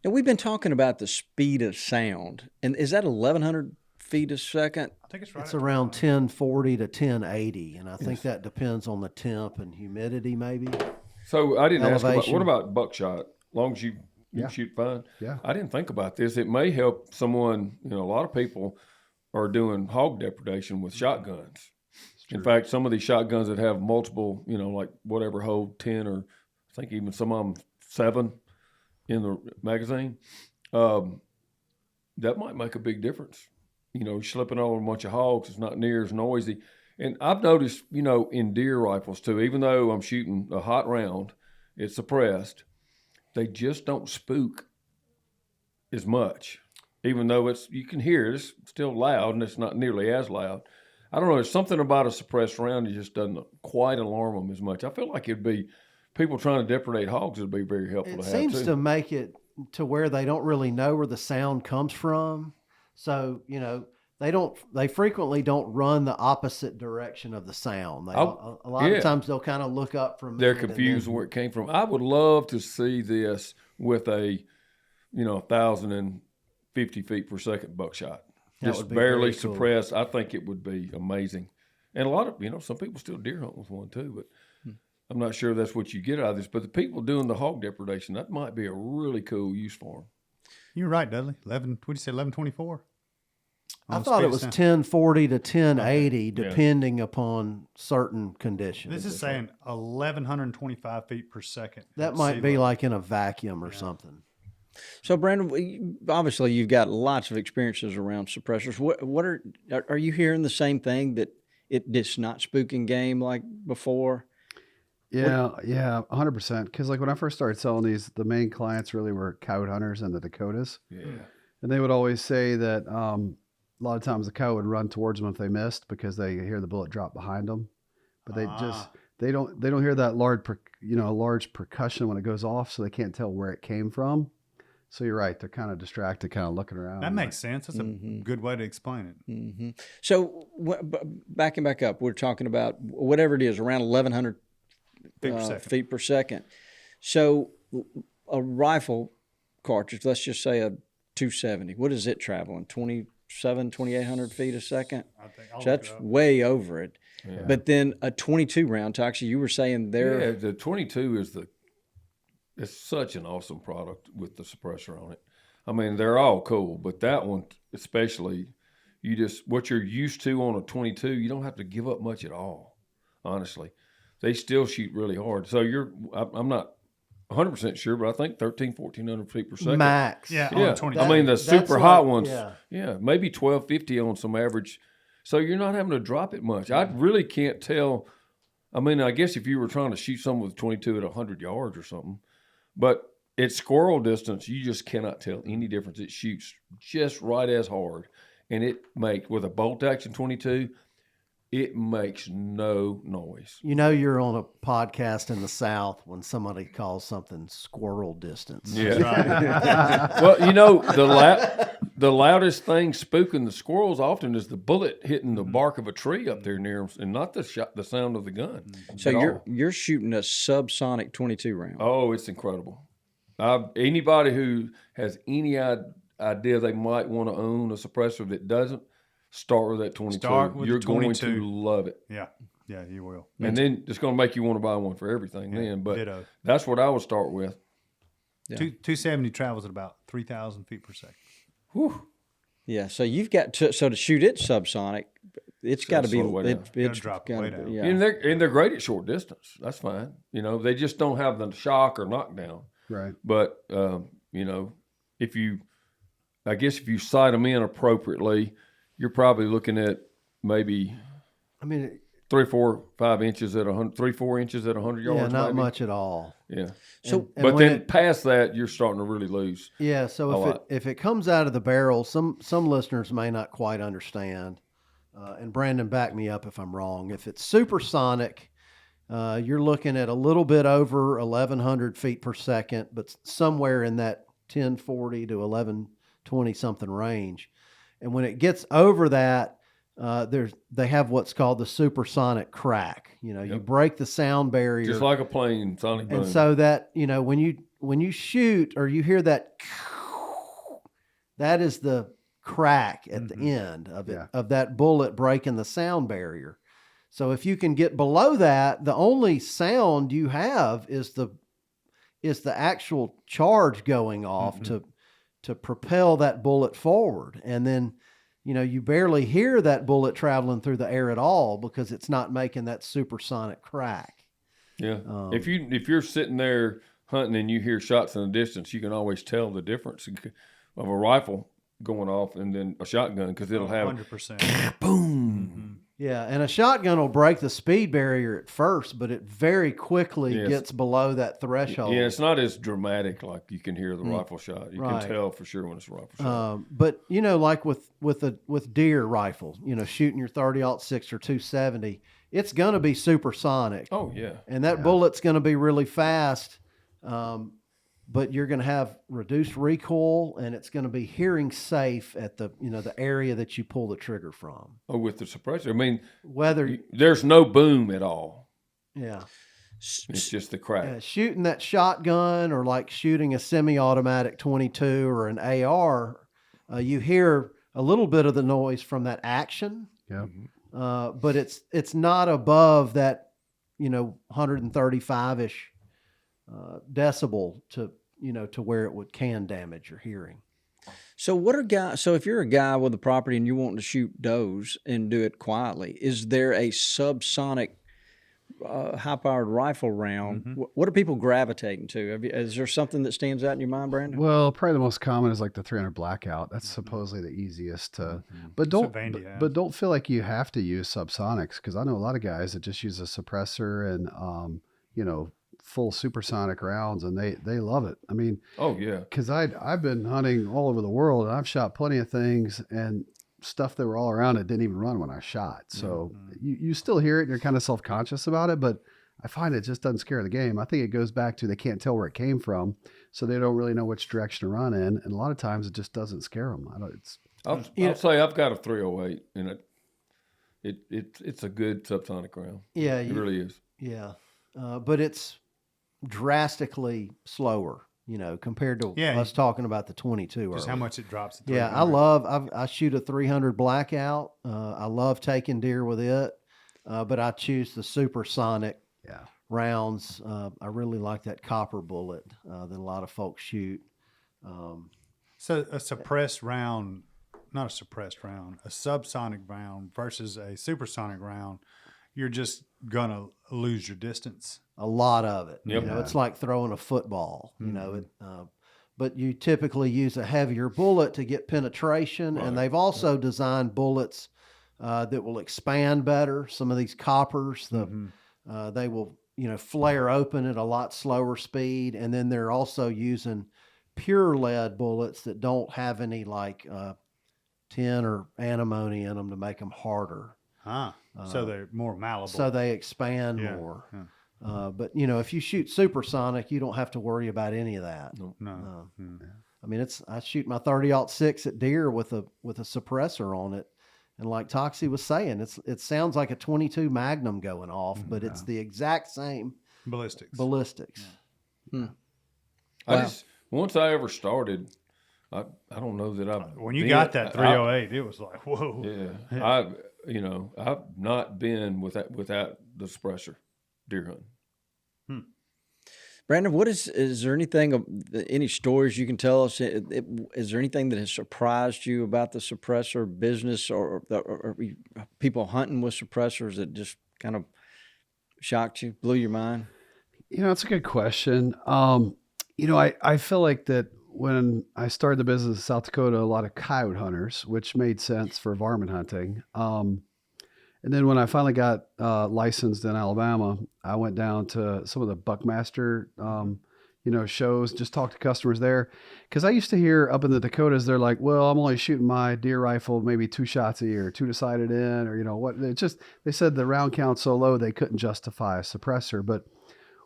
Speaker 3: Now we've been talking about the speed of sound, and is that 1,100 feet a second?
Speaker 4: I think it's right.
Speaker 5: It's around 1040 to 1080, and I think that depends on the temp and humidity, maybe.
Speaker 2: So I didn't ask
Speaker 5: Elevation.
Speaker 2: what about buckshot? As long as you shoot fine.
Speaker 6: Yeah.
Speaker 2: I didn't think about this. It may help someone, a lot of people are doing hog depredation with shotguns. In fact, some of these shotguns that have multiple, like whatever hold 10 or I think even some of them 7 in the magazine, that might make a big difference. Slipping over a bunch of hogs is not near as noisy. And I've noticed, in deer rifles too, even though I'm shooting a hot round, it's suppressed, they just don't spook as much. Even though you can hear it's still loud and it's not nearly as loud. I don't know. There's something about a suppressed round that just doesn't quite alarm them as much. I feel like it'd be people trying to depredate hogs would be very helpful
Speaker 5: It
Speaker 2: to have
Speaker 5: seems
Speaker 2: too.
Speaker 5: to make it to where they don't really know where the sound comes from. So, they frequently don't run the opposite direction of the sound. A lot of times they'll kind of look up from
Speaker 2: They're
Speaker 5: it and
Speaker 2: confused
Speaker 5: then-
Speaker 2: where it came from. I would love to see this with a 1,050 feet per second buckshot.
Speaker 5: That
Speaker 2: Just
Speaker 5: would be
Speaker 2: barely
Speaker 5: very cool.
Speaker 2: suppressed. I think it would be amazing. And a lot of, some people still deer hunt with one too, but I'm not sure that's what you get out of this. But the people doing the hog depredation, that might be a really cool use for them.
Speaker 4: You're right, Dudley. 11. What did you say? 1124.
Speaker 5: I thought it was 1040 to 1080,
Speaker 2: Okay. Yeah.
Speaker 5: depending upon certain conditions.
Speaker 4: This is saying 1,125 feet per second.
Speaker 5: That might be like in a vacuum or something.
Speaker 3: So, Brandon, obviously you've got lots of experiences around suppressors. What are you hearing the same thing, that it's not spooking game like before?
Speaker 6: Yeah, 100%. Because like when I first started selling these, the main clients really were coyote hunters in the Dakotas.
Speaker 2: Yeah.
Speaker 6: And they would always say that a lot of times the coyote would run towards them if they missed because they hear the bullet drop behind them. But they don't hear that large percussion when it goes off, so they can't tell where it came from. So you're right; they're kind of distracted, kind of looking around.
Speaker 4: That makes sense. That's a good way to explain it.
Speaker 3: Mm-hmm. So, backing back up, we're talking about whatever it is, around 1,100 feet per second. So, a rifle cartridge, let's just say a 270. What is it traveling? 2,800 feet a second.
Speaker 4: I think
Speaker 3: So that's way over it.
Speaker 2: Yeah.
Speaker 3: But then a 22 round, Toxie, you were saying there.
Speaker 2: Yeah, the 22 it's such an awesome product with the suppressor on it. I mean, they're all cool, but that one especially, what you're used to on a 22, you don't have to give up much at all, honestly. They still shoot really hard. So I'm not 100% sure, but I think 1,400 feet per second.
Speaker 5: Max.
Speaker 4: Yeah,
Speaker 2: Yeah,
Speaker 4: on 20.
Speaker 2: I mean the
Speaker 5: that's
Speaker 2: super hot
Speaker 5: like-
Speaker 2: ones.
Speaker 5: yeah.
Speaker 2: Maybe 1,250 on some average. So you're not having to drop it much. I really can't tell. I mean, I guess if you were trying to shoot something with 22 at 100 yards or something, but at squirrel distance, you just cannot tell any difference. It shoots just right as hard, and it makes with a bolt action 22. It makes no noise.
Speaker 5: You know you're on a podcast in the South when somebody calls something squirrel distance.
Speaker 2: Yeah. Well, the loudest thing spooking the squirrels often is the bullet hitting the bark of a tree up there near them, and not the sound of the gun.
Speaker 3: So you're shooting a subsonic 22 round.
Speaker 2: Oh, it's incredible. Anybody who has any idea they might want to own a suppressor that doesn't, start with that 22.
Speaker 4: Start with
Speaker 2: You're
Speaker 4: the 22.
Speaker 2: going to love it.
Speaker 4: Yeah, you will.
Speaker 2: And then it's going to make you want to buy one for everything then. But
Speaker 4: ditto.
Speaker 2: that's what I would start with.
Speaker 3: Yeah.
Speaker 4: 270 travels at about 3,000 feet per second.
Speaker 2: Whew.
Speaker 3: Yeah. So you've got to shoot it subsonic. It's got to be.
Speaker 2: slow it way down.
Speaker 3: It's
Speaker 4: drop it
Speaker 3: gotta
Speaker 4: way
Speaker 3: be-
Speaker 4: down.
Speaker 3: Yeah.
Speaker 2: And they're great at short distance. That's fine. They just don't have the shock or knockdown.
Speaker 6: Right.
Speaker 2: But, if you sight them in appropriately, you're probably looking at maybe
Speaker 5: I mean,
Speaker 2: 3, 4, 5 inches at 100, 3, 4 inches at 100 yards.
Speaker 5: yeah, not
Speaker 2: maybe.
Speaker 5: much at all.
Speaker 2: Yeah.
Speaker 3: So,
Speaker 5: And
Speaker 2: But
Speaker 5: when
Speaker 2: then past that, you're starting to really lose.
Speaker 5: yeah, so
Speaker 2: lot.
Speaker 5: if it comes out of the barrel, some listeners may not quite understand. And Brandon, back me up if I'm wrong. If it's supersonic, you're looking at a little bit over 1,100 feet per second, but somewhere in that 1040 to 1120 something range. And when it gets over that, they have what's called the supersonic crack. You break the sound barrier,
Speaker 2: Just like a plane, sonic boom.
Speaker 5: and so that when you shoot or you hear that, that is the crack at the end of it,
Speaker 6: Yeah.
Speaker 5: of that bullet breaking the sound barrier. So if you can get below that, the only sound you have is the actual charge going off to propel that bullet forward. And then, you barely hear that bullet traveling through the air at all because it's not making that supersonic crack.
Speaker 2: Yeah. If you're sitting there hunting and you hear shots in the distance, you can always tell the difference of a rifle going off and then a shotgun because it'll have
Speaker 4: 100%.
Speaker 2: boom.
Speaker 5: Yeah, and a shotgun will break the speed barrier at first, but it very quickly
Speaker 2: Yes.
Speaker 5: gets below that threshold.
Speaker 2: Yeah, it's not as dramatic like you can hear the rifle shot. You
Speaker 5: Right.
Speaker 2: can tell for sure when it's a rifle shot.
Speaker 5: But like with deer rifles, shooting your 30-06 or 270, it's going to be supersonic,
Speaker 2: Oh yeah.
Speaker 5: and that bullet's going to be really fast. But you're going to have reduced recoil, and it's going to be hearing safe at the the area that you pull the trigger from.
Speaker 2: Oh, with the suppressor. I mean,
Speaker 5: Whether
Speaker 2: there's no boom at all.
Speaker 5: yeah,
Speaker 2: It's just the crack.
Speaker 5: Shooting that shotgun or like shooting a semi-automatic 22 or an AR, you hear a little bit of the noise from that action.
Speaker 6: Yeah.
Speaker 5: But it's not above that, 135-ish decibel to where it can damage your hearing.
Speaker 3: So so if you're a guy with a property and you're wanting to shoot does and do it quietly, is there a subsonic high-powered rifle round? What are people gravitating to? Is there something that stands out in your mind, Brandon?
Speaker 6: Well, probably the most common is like the 300 blackout. That's supposedly the easiest to, but don't feel like you have to use subsonics, because I know a lot of guys that just use a suppressor and full supersonic rounds, and they love it. I mean,
Speaker 2: oh yeah,
Speaker 6: because I've been hunting all over the world, and I've shot plenty of things, and stuff that were all around it didn't even run when I shot. So you still hear it, and you're kind of self-conscious about it, but I find it just doesn't scare the game. I think it goes back to they can't tell where it came from, so they don't really know which direction to run in, and a lot of times it just doesn't scare them.
Speaker 2: I'll say I've got a 308, and it's a good subsonic round.
Speaker 5: Yeah,
Speaker 2: it really is.
Speaker 5: Yeah, but it's drastically slower, compared to us talking about the 22.
Speaker 4: Just
Speaker 5: earlier.
Speaker 4: How much it drops.
Speaker 5: Yeah, I shoot a 300 blackout. I love taking deer with it, but I choose the supersonic rounds. I really like that copper bullet that a lot of folks shoot.
Speaker 4: So a suppressed round, not a suppressed round, a subsonic round versus a supersonic round, you're just going to lose your distance.
Speaker 5: A lot of it.
Speaker 2: Yep.
Speaker 5: It's like throwing a football, but you typically use a heavier bullet to get penetration. Right. And they've also designed bullets that will expand better. Some of these coppers, they will, flare open at a lot slower speed. And then they're also using pure lead bullets that don't have any like tin or antimony in them to make them harder.
Speaker 4: So they're more malleable.
Speaker 5: So they expand more. Yeah. But if you shoot supersonic, you don't have to worry about any of that.
Speaker 4: No.
Speaker 5: I mean, I shoot my 30-06 at deer with a suppressor on it, and like Toxie was saying, it sounds like a 22 Magnum going off, but it's the exact same ballistics.
Speaker 2: Yeah. Wow. Once I ever started, I don't know that I've
Speaker 4: when you got that 308, it was like whoa.
Speaker 2: Yeah, I've not been without the suppressor deer hunting.
Speaker 3: Brandon, is there anything, any stories you can tell us? Is there anything that has surprised you about the suppressor business, or people hunting with suppressors that just kind of shocked you, blew your mind?
Speaker 6: It's a good question. I feel like that when I started the business in South Dakota, a lot of coyote hunters, which made sense for varmint hunting. And then when I finally got licensed in Alabama, I went down to some of the Buckmaster, shows, just talked to customers there. Because I used to hear up in the Dakotas, they're like, well, I'm only shooting my deer rifle maybe 2 shots a year, 2 decided in, or, what. They said the round count's so low, they couldn't justify a suppressor. But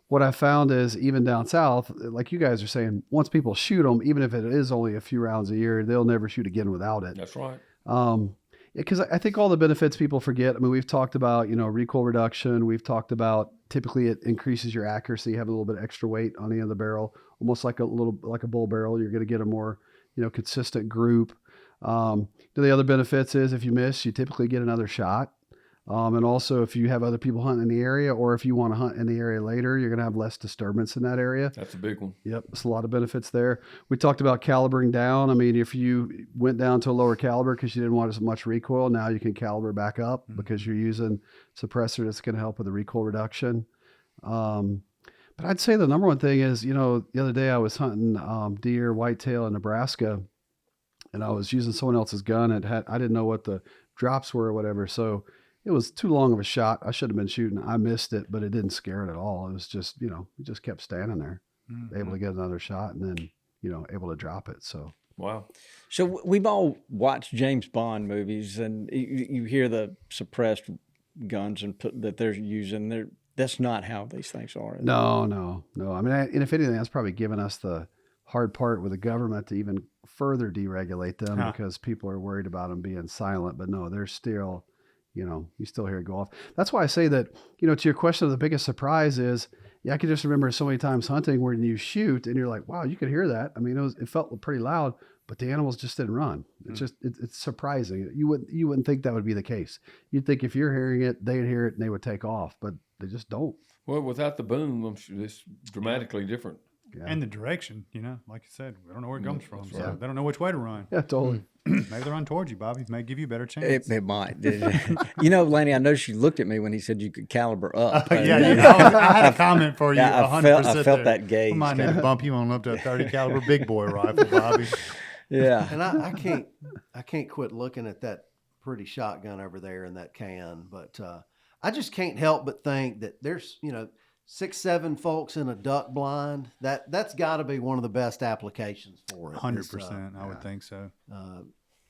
Speaker 6: what I found is even down south, like you guys are saying, once people shoot them, even if it is only a few rounds a year, they'll never shoot again without it.
Speaker 2: That's right.
Speaker 6: Because I think all the benefits people forget. I mean, we've talked about, recoil reduction. We've talked about typically it increases your accuracy, have a little bit of extra weight on the end of the barrel, almost like a bull barrel. You're going to get a more, consistent group. The other benefits is if you miss, you typically get another shot. And also if you have other people hunting in the area, or if you want to hunt in the area later, you're going to have less disturbance in that area.
Speaker 2: That's a big one.
Speaker 6: Yep. There's a lot of benefits there. We talked about calibering down. I mean, if you went down to a lower caliber because you didn't want as much recoil, now you can caliber back up because you're using suppressor that's going to help with the recoil reduction. But I'd say the number one thing is, the other day I was hunting deer, whitetail in Nebraska, and I was using someone else's gun. I didn't know what the drops were or whatever. So it was too long of a shot. I should have been shooting. I missed it, but it didn't scare it at all. It was just, we just kept standing there, able to get another shot, and then, able to drop it. So,
Speaker 2: wow.
Speaker 3: So we've all watched James Bond movies, and you hear the suppressed guns that they're using. That's not how these things are.
Speaker 6: No. I mean, and if anything, that's probably given us the hard part with the government to even further deregulate them because people are worried about them being silent. But no, they're still, you still hear it go off. That's why I say that, to your question of the biggest surprise is, I can just remember so many times hunting where you shoot and you're like, wow, you could hear that. I mean, it felt pretty loud, but the animals just didn't run. It's surprising. You wouldn't think that would be the case. You'd think if you're hearing it, they'd hear it and they would take off, but they just don't.
Speaker 2: Well, without the boom, I'm sure it's dramatically different.
Speaker 4: Yeah. And the direction, like you said, we don't know where it comes from. So
Speaker 6: right.
Speaker 4: they don't know which way to run.
Speaker 6: Yeah, totally.
Speaker 4: Maybe they run towards you, Bobby. It may give you a better chance.
Speaker 3: It might. Lanny, I know she looked at me when he said you could caliber up.
Speaker 4: I had a comment for you.
Speaker 3: Yeah,
Speaker 4: 100%
Speaker 3: I felt that gauge.
Speaker 4: We might need to bump you on up to a 30 caliber big boy rifle, Bobby.
Speaker 3: Yeah.
Speaker 5: And I can't quit looking at that pretty shotgun over there in that can, but I just can't help but think that there's 6-7 folks in a duck blind. That's got to be one of the best applications for it.
Speaker 4: 100%, I would think so.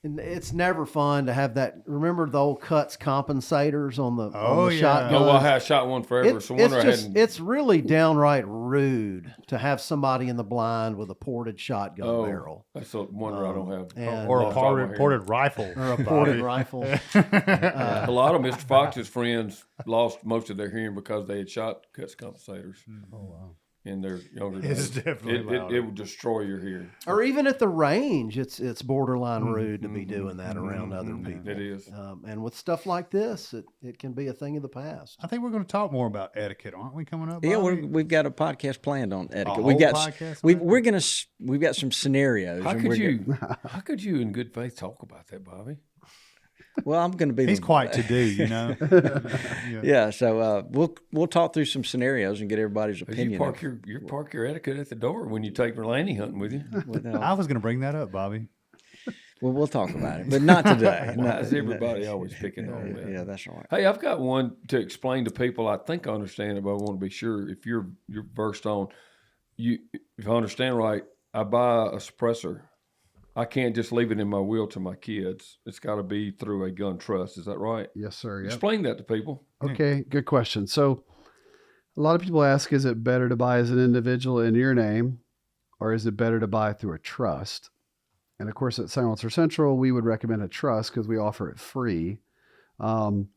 Speaker 5: And it's never fun to have that. Remember the old Cuts compensators on the
Speaker 4: yeah.
Speaker 5: shotgun?
Speaker 2: Oh, I shot one forever.
Speaker 5: It's really downright rude to have somebody in the blind with a ported shotgun barrel.
Speaker 2: That's a wonder I don't have.
Speaker 4: Or a ported rifle.
Speaker 5: Or a ported rifle.
Speaker 2: A lot of Mr. Fox's friends lost most of their hearing because they had shot Cuts compensators. Oh, wow. In their younger days.
Speaker 4: It's definitely
Speaker 2: it would destroy your hearing.
Speaker 5: Or even at the range, it's borderline rude to be doing that around other people.
Speaker 2: It is.
Speaker 5: And with stuff like this, it can be a thing of the past.
Speaker 4: I think we're going to talk more about etiquette, aren't we, coming up?
Speaker 3: Yeah,
Speaker 4: Bobby?
Speaker 3: we've got a podcast planned on etiquette.
Speaker 4: Podcast
Speaker 3: We've got some scenarios.
Speaker 2: How could you in good faith talk about that, Bobby?
Speaker 3: Well, I'm going to be.
Speaker 4: He's quite to do,
Speaker 3: Yeah, so we'll talk through some scenarios and get everybody's opinion.
Speaker 2: You park your etiquette at the door when you take Lanny hunting with you.
Speaker 4: I was going to bring that up, Bobby.
Speaker 3: Well, we'll talk about it, but not today.
Speaker 2: Is everybody always picking on that?
Speaker 3: Yeah, that's right.
Speaker 2: Hey, I've got one to explain to people. I think I understand it, but I want to be sure if you're versed on. If I understand right, I buy a suppressor. I can't just leave it in my will to my kids. It's got to be through a gun trust. Is that right?
Speaker 6: Yes, sir. Yep.
Speaker 2: Explain that to people.
Speaker 6: Okay, good question. So a lot of people ask, is it better to buy as an individual in your name, or is it better to buy through a trust? And of course, at Silencer Central, we would recommend a trust because we offer it free. The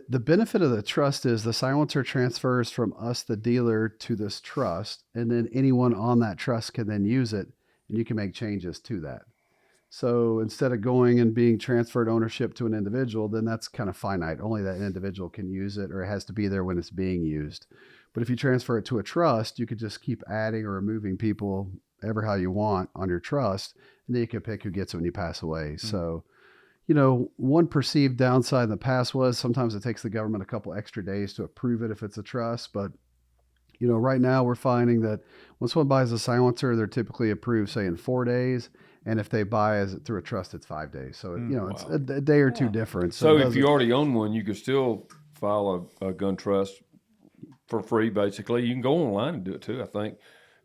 Speaker 6: benefit of the trust is the silencer transfers from us, the dealer, to this trust, and then anyone on that trust can then use it. And you can make changes to that. So instead of going and being transferred ownership to an individual, then that's kind of finite. Only that individual can use it, or it has to be there when it's being used. But if you transfer it to a trust, you could just keep adding or removing people ever how you want on your trust, and then you can pick who gets it when you pass away. Mm-hmm. So, one perceived downside in the past was sometimes it takes the government a couple extra days to approve it if it's a trust, but right now we're finding that when someone buys a silencer, they're typically approved, say, in 4 days. And if they buy as through a trust, it's 5 days. So, it's a day or two difference.
Speaker 2: So if you already own one, you could still file a gun trust for free, basically. You can go online and do it too, I think,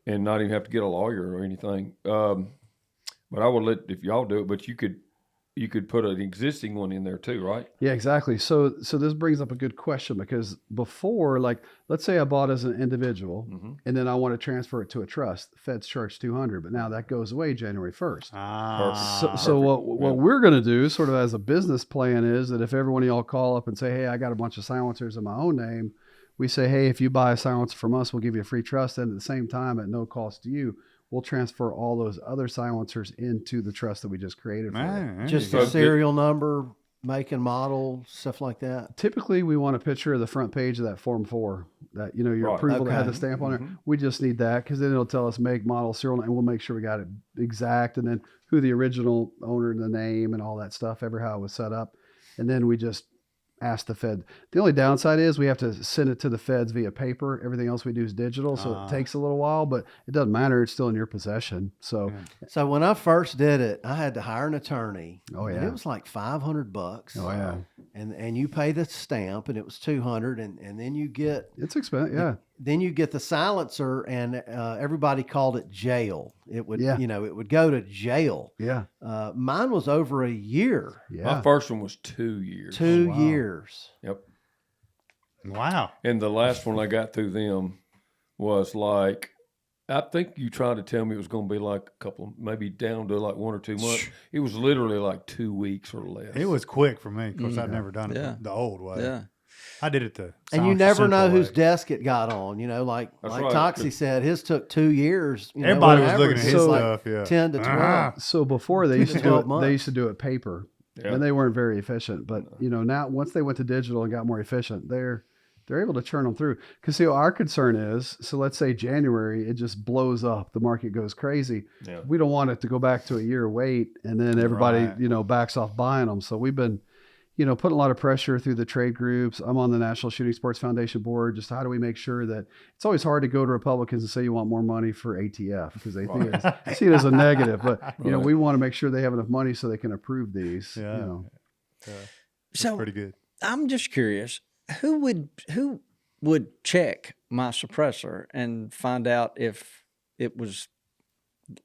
Speaker 2: and not even have to get a lawyer or anything. But I would if y'all do it, but you could put an existing one in there too, right?
Speaker 6: Yeah, exactly. So this brings up a good question, because before, like, let's say I bought as an individual, mm-hmm. and then I want to transfer it to a trust. The feds charge $200, but now that goes away January 1st. So what we're going to do, sort of as a business plan, is that if every one of y'all call up and say, hey, I got a bunch of silencers in my own name, we say, hey, if you buy a silencer from us, we'll give you a free trust. And at the same time, at no cost to you, we'll transfer all those other silencers into the trust that we just created for it.
Speaker 5: Just the serial number, make and model, stuff like that.
Speaker 6: Typically, we want a picture of the front page of that Form 4, that, your approval that had the stamp on it. Mm-hmm. We just need that, because then it'll tell us make, model, serial, and we'll make sure we got it exact, and then who the original owner, the name, and all that stuff, ever how it was set up. And then we just ask the Fed. The only downside is we have to send it to the Feds via paper. Everything else we do is digital, so it takes a little while, but it doesn't matter. It's still in your possession. So
Speaker 5: when I first did it, I had to hire an attorney.
Speaker 6: Oh, yeah.
Speaker 5: And it was like $500.
Speaker 6: Oh, yeah.
Speaker 5: And you pay the stamp, and it was $200, and then you get...
Speaker 6: It's expensive, yeah.
Speaker 5: Then you get the silencer, and everybody called it jail. It would, it would go to jail.
Speaker 6: Yeah.
Speaker 5: Mine was over a year.
Speaker 6: Yeah.
Speaker 2: My first one was 2 years.
Speaker 5: 2 years.
Speaker 2: Yep.
Speaker 4: Wow.
Speaker 2: And the last one I got through them was like I think you tried to tell me it was going to be like a couple, maybe down to like 1 or 2 months. It was literally like 2 weeks or less.
Speaker 4: It was quick for me because I'd never done
Speaker 3: Yeah.
Speaker 4: it the old way.
Speaker 3: Yeah.
Speaker 4: I did it the
Speaker 5: And you
Speaker 4: Silencer
Speaker 5: never know
Speaker 4: simple
Speaker 5: whose
Speaker 4: way.
Speaker 5: desk it got on. Like
Speaker 2: That's
Speaker 5: like
Speaker 2: right.
Speaker 5: Toxie said, his took 2 years.
Speaker 4: Everybody was
Speaker 5: on
Speaker 4: looking at
Speaker 5: average,
Speaker 4: his
Speaker 5: it's like
Speaker 4: stuff. Yeah.
Speaker 5: 10 to 12.
Speaker 6: So before they
Speaker 5: 10
Speaker 6: used
Speaker 5: to
Speaker 6: to do
Speaker 5: 12
Speaker 6: it,
Speaker 5: months.
Speaker 6: they used to do it paper,
Speaker 2: Yeah.
Speaker 6: and they weren't very efficient. But now once they went to digital and got more efficient, they're able to churn them through. Because see, our concern is, so let's say January, it just blows up, the market goes crazy.
Speaker 2: Yeah.
Speaker 6: We don't want it to go back to a year wait, and then everybody
Speaker 4: Right.
Speaker 6: backs off buying them. So we've been putting a lot of pressure through the trade groups. I'm on the National Shooting Sports Foundation board. Just how do we make sure that it's always hard to go to Republicans and say you want more money for ATF because they think see it as a negative. But we want to make sure they have enough money so they can approve these.
Speaker 4: Yeah.
Speaker 3: So
Speaker 4: Pretty good.
Speaker 3: I'm just curious, who would check my suppressor and find out if it was,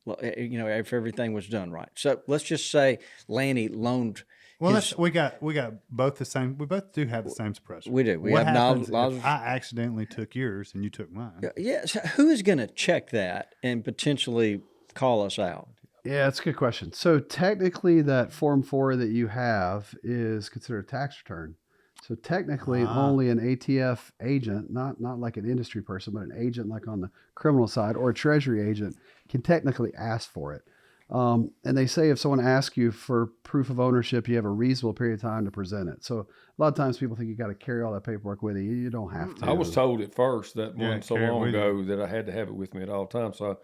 Speaker 3: if everything was done right? So let's just say Lanny loaned.
Speaker 4: Well,
Speaker 3: his-
Speaker 4: we got both the same. We both do have the same suppressor.
Speaker 3: We do. We
Speaker 4: What
Speaker 3: have
Speaker 4: happens
Speaker 3: knowledge.
Speaker 4: if I accidentally took yours and you took mine?
Speaker 3: Yeah. So who is going to check that and potentially call us out?
Speaker 6: Yeah, that's a good question. So technically that Form 4 that you have is considered a tax return. So technically only an ATF agent, not like an industry person, but an agent like on the criminal side or a treasury agent can technically ask for it. And they say if someone asks you for proof of ownership, you have a reasonable period of time to present it. So a lot of times people think you got to carry all that paperwork with you. You don't have to.
Speaker 2: I was told at first that
Speaker 4: Yeah,
Speaker 2: one so
Speaker 4: carry it
Speaker 2: long
Speaker 4: with
Speaker 2: ago that I had to have it with me at all times. So I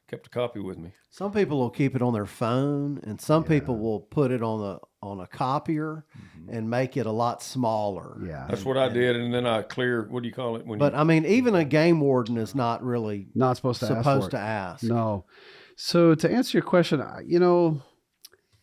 Speaker 2: kept a copy with me.
Speaker 5: Some people will keep it on their phone, and some people will put it on a copier and make it a lot smaller.
Speaker 6: Yeah.
Speaker 2: That's what I did. And then I clear, what do you call it? When
Speaker 5: But I mean, even a game warden is not really
Speaker 6: Not supposed to ask for
Speaker 5: supposed
Speaker 6: it.
Speaker 5: to ask.
Speaker 6: No. So to answer your question,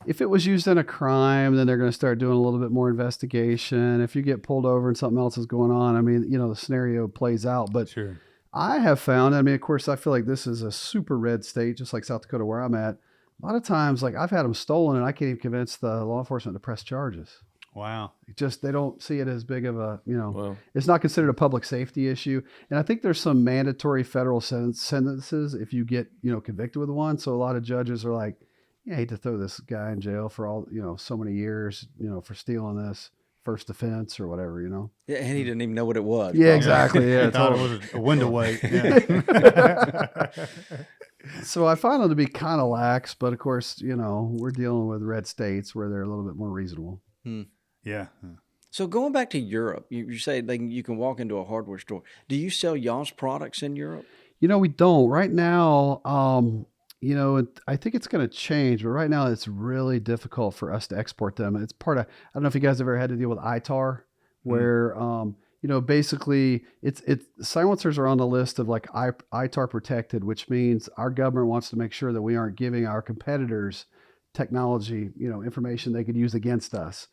Speaker 6: if it was used in a crime, then they're going to start doing a little bit more investigation. If you get pulled over and something else is going on, I mean, the scenario plays out. But
Speaker 4: Sure.
Speaker 6: I have found, of course, I feel like this is a super red state, just like South Dakota where I'm at. A lot of times, like I've had them stolen and I can't even convince the law enforcement to press charges.
Speaker 4: Wow.
Speaker 6: They don't see it as big of a,
Speaker 2: Well,
Speaker 6: it's not considered a public safety issue. And I think there's some mandatory federal sentences if you get, convicted with one. So a lot of judges are like, I hate to throw this guy in jail for all, so many years, for stealing this first offense or whatever,
Speaker 3: Yeah, and he didn't even know what it was.
Speaker 6: Yeah, exactly. Yeah,
Speaker 4: I thought
Speaker 6: totally.
Speaker 4: it was a window weight. Yeah.
Speaker 6: So I find them to be kind of lax, but of course, we're dealing with red states where they're a little bit more reasonable.
Speaker 4: Yeah.
Speaker 3: So going back to Europe, you say you can walk into a hardware store. Do you sell y'all's products in Europe?
Speaker 6: We don't right now. I think it's going to change, but right now it's really difficult for us to export them. It's part of, I don't know if you guys ever had to deal with ITAR, where, basically it's silencers are on the list of like ITAR protected, which means our government wants to make sure that we aren't giving our competitors technology, information they could use against us.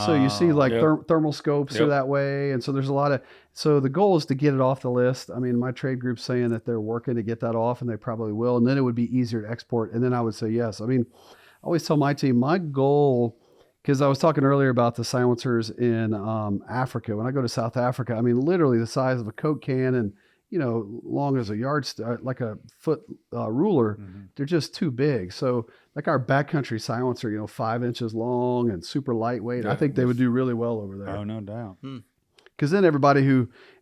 Speaker 6: So you see like
Speaker 2: Yep.
Speaker 6: thermal scopes are that way. And so there's a lot of, so the goal is to get it off the list. I mean, my trade group's saying that they're working to get that off and they probably will. And then it would be easier to export. And then I would say, yes. I mean, I always tell my team, my goal, because I was talking earlier about the silencers in Africa. When I go to South Africa, I mean, literally the size of a Coke can and, long as a like a foot ruler, they're just too big. So like our backcountry silencer, 5 inches long and super lightweight. I think they would do really well over there.
Speaker 4: Oh, no doubt.
Speaker 6: Because then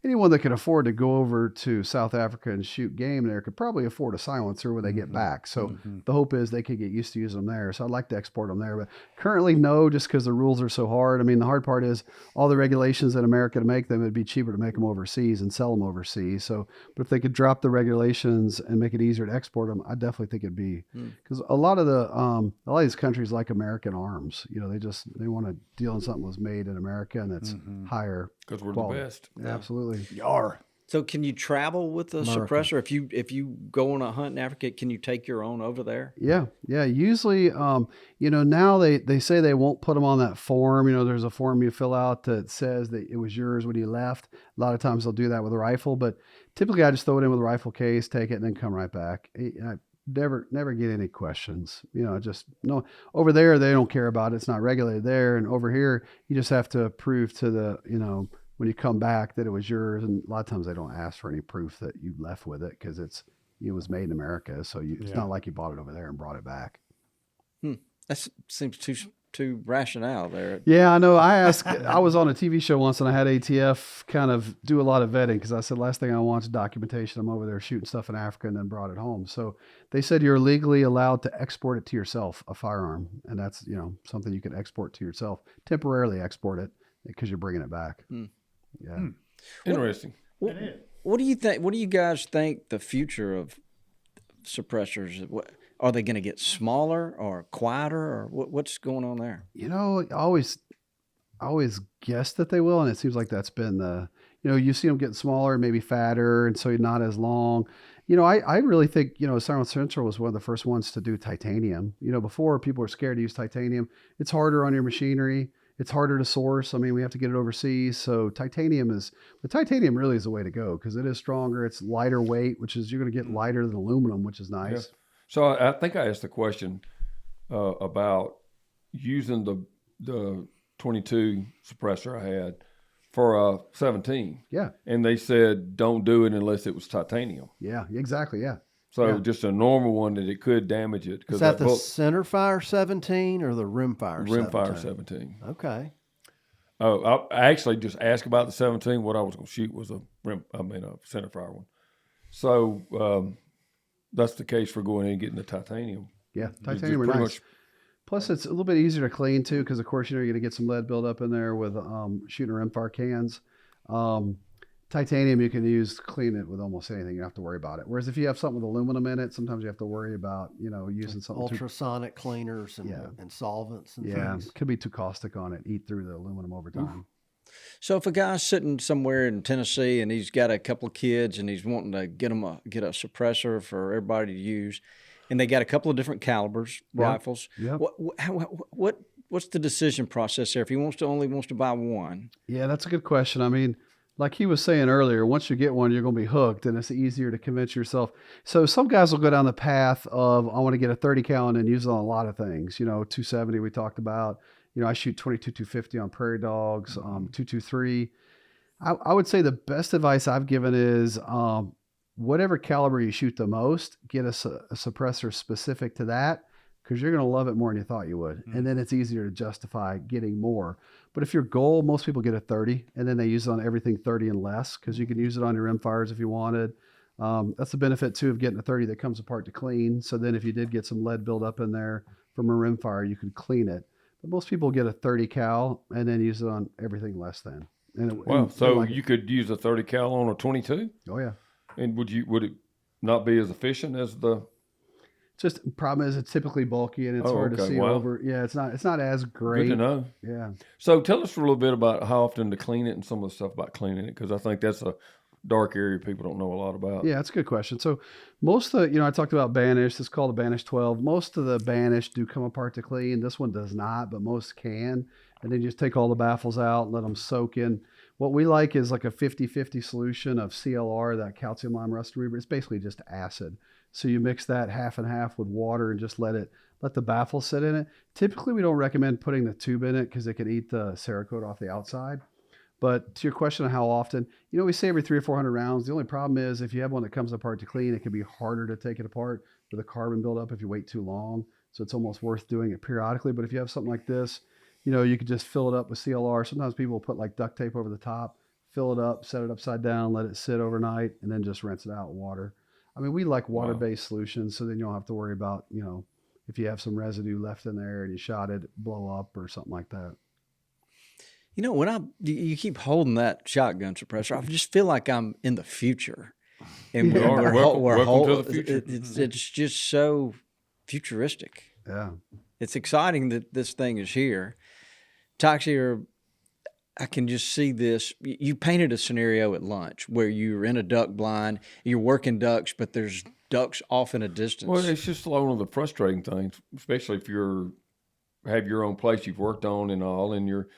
Speaker 6: anyone that can afford to go over to South Africa and shoot game there could probably afford a silencer when they get back. So the hope is they could get used to using them there. So I'd like to export them there. But currently, no, just because the rules are so hard. I mean, the hard part is all the regulations in America to make them, it'd be cheaper to make them overseas and sell them overseas. So, but if they could drop the regulations and make it easier to export them, I definitely think it'd be, because a lot of these countries like American arms, they want to deal in something that was made in America and it's higher.
Speaker 2: because we're
Speaker 6: quality.
Speaker 2: the best.
Speaker 6: Absolutely.
Speaker 4: Yar.
Speaker 3: So can you travel with a suppressor? If you go on a hunt in Africa, can you take your own over there?
Speaker 6: Yeah. Usually, now they say they won't put them on that form. There's a form you fill out that says that it was yours when you left. A lot of times they'll do that with a rifle, but typically I just throw it in with a rifle case, take it, and then come right back. I never get any questions. Just no. Over there they don't care about it. It's not regulated there, and over here you just have to prove to the when you come back that it was yours. And a lot of times they don't ask for any proof that you left with it because it's it was made in America. So it's not like you bought it over there and brought it back.
Speaker 3: That seems too rationale there.
Speaker 6: Yeah, I know. I was on a TV show once and I had ATF kind of do a lot of vetting because I said, last thing I want is documentation. I'm over there shooting stuff in Africa and then brought it home. So they said you're legally allowed to export it to yourself, a firearm. And that's, something you can export to yourself, temporarily export it because you're bringing it back. Yeah.
Speaker 2: Interesting.
Speaker 3: What do you think? What do you guys think the future of suppressors? Are they going to get smaller or quieter, or what's going on there?
Speaker 6: I always guessed that they will, and it seems like that's been you see them getting smaller, maybe fatter, and so not as long. I really think Silent Central was one of the first ones to do titanium. Before people were scared to use titanium. It's harder on your machinery. It's harder to source. I mean, we have to get it overseas. So titanium really is the way to go because it is stronger. It's lighter weight, which is you're going to get lighter than aluminum, which is nice.
Speaker 2: Yeah. So I think I asked the question about using the 22 suppressor I had for a 17.
Speaker 6: Yeah.
Speaker 2: And they said don't do it unless it was titanium.
Speaker 6: Yeah, exactly. Yeah.
Speaker 2: So just a normal one that it could damage it.
Speaker 5: Is that the centerfire 17 or the rimfire 17?
Speaker 2: Rimfire 17.
Speaker 5: Okay.
Speaker 2: I actually just asked about the 17. What I was going to shoot was a centerfire one. So that's the case for going in and getting the titanium.
Speaker 6: Yeah, titanium are nice. Plus, it's a little bit easier to clean too, because of course you're going to get some lead buildup in there with shooting rimfire cans. Titanium you can use to clean it with almost anything. You don't have to worry about it. Whereas if you have something with aluminum in it, sometimes you have to worry about using something
Speaker 5: ultrasonic cleaners and solvents and things.
Speaker 6: It could be too caustic on it. Eat through the aluminum over time.
Speaker 3: So if a guy's sitting somewhere in Tennessee and he's got a couple of kids and he's wanting to get a suppressor for everybody to use, and they got a couple of different calibers, rifles.
Speaker 6: Yep.
Speaker 3: What's the decision process there if he only wants to buy one?
Speaker 6: Yeah, that's a good question. I mean, like he was saying earlier, once you get one, you're going to be hooked, and it's easier to convince yourself. So some guys will go down the path of, I want to get a 30 cal and then use it on a lot of things. 270 we talked about. I shoot 22-250 on prairie dogs, 223. I would say the best advice I've given is whatever caliber you shoot the most, get a suppressor specific to that, because you're going to love it more than you thought you would. And then it's easier to justify getting more. But if your goal, most people get a 30, and then they use it on everything 30 and less, because you can use it on your rimfires if you wanted. That's the benefit, too, of getting a 30 that comes apart to clean. So then if you did get some lead buildup in there from a rimfire, you could clean it. But most people get a 30 cal and then use it on everything less than.
Speaker 2: You could use a 30 cal on a 22?
Speaker 6: Oh, yeah.
Speaker 2: And would it not be as efficient as the...
Speaker 6: Just the problem is it's typically bulky and it's hard to see over. Yeah, it's not as great.
Speaker 2: Good to know.
Speaker 6: Yeah.
Speaker 2: So tell us a little bit about how often to clean it and some of the stuff about cleaning it, because I think that's a dark area people don't know a lot about.
Speaker 6: Yeah, that's a good question. So most of the, I talked about Banish. It's called a Banish 12. Most of the Banish do come apart to clean. This one does not, but most can. And then you just take all the baffles out and let them soak in. What we like is like a 50-50 solution of CLR, that calcium lime rust remover. It's basically just acid. So you mix that half and half with water and just let the baffle sit in it. Typically, we don't recommend putting the tube in it because it can eat the Cerakote off the outside. But to your question of how often, we say every 300 or 400 rounds. The only problem is if you have one that comes apart to clean, it can be harder to take it apart with a carbon buildup if you wait too long. So it's almost worth doing it periodically. But if you have something like this, you could just fill it up with CLR. Sometimes people will put like duct tape over the top, fill it up, set it upside down, let it sit overnight, and then just rinse it out with water. I mean, we like water-based solutions, so then you don't have to worry about, if you have some residue left in there and you shot it, blow up or something like that.
Speaker 3: When you keep holding that shotgun suppressor, I just feel like I'm in the future. And
Speaker 2: welcome to the future.
Speaker 3: It's just so futuristic.
Speaker 6: Yeah.
Speaker 3: It's exciting that this thing is here. Toxie, I can just see this. You painted a scenario at lunch where you're in a duck blind, you're working ducks, but there's ducks off in a distance.
Speaker 2: Well, it's just one of the frustrating things, especially if have your own place you've worked on and all, and you're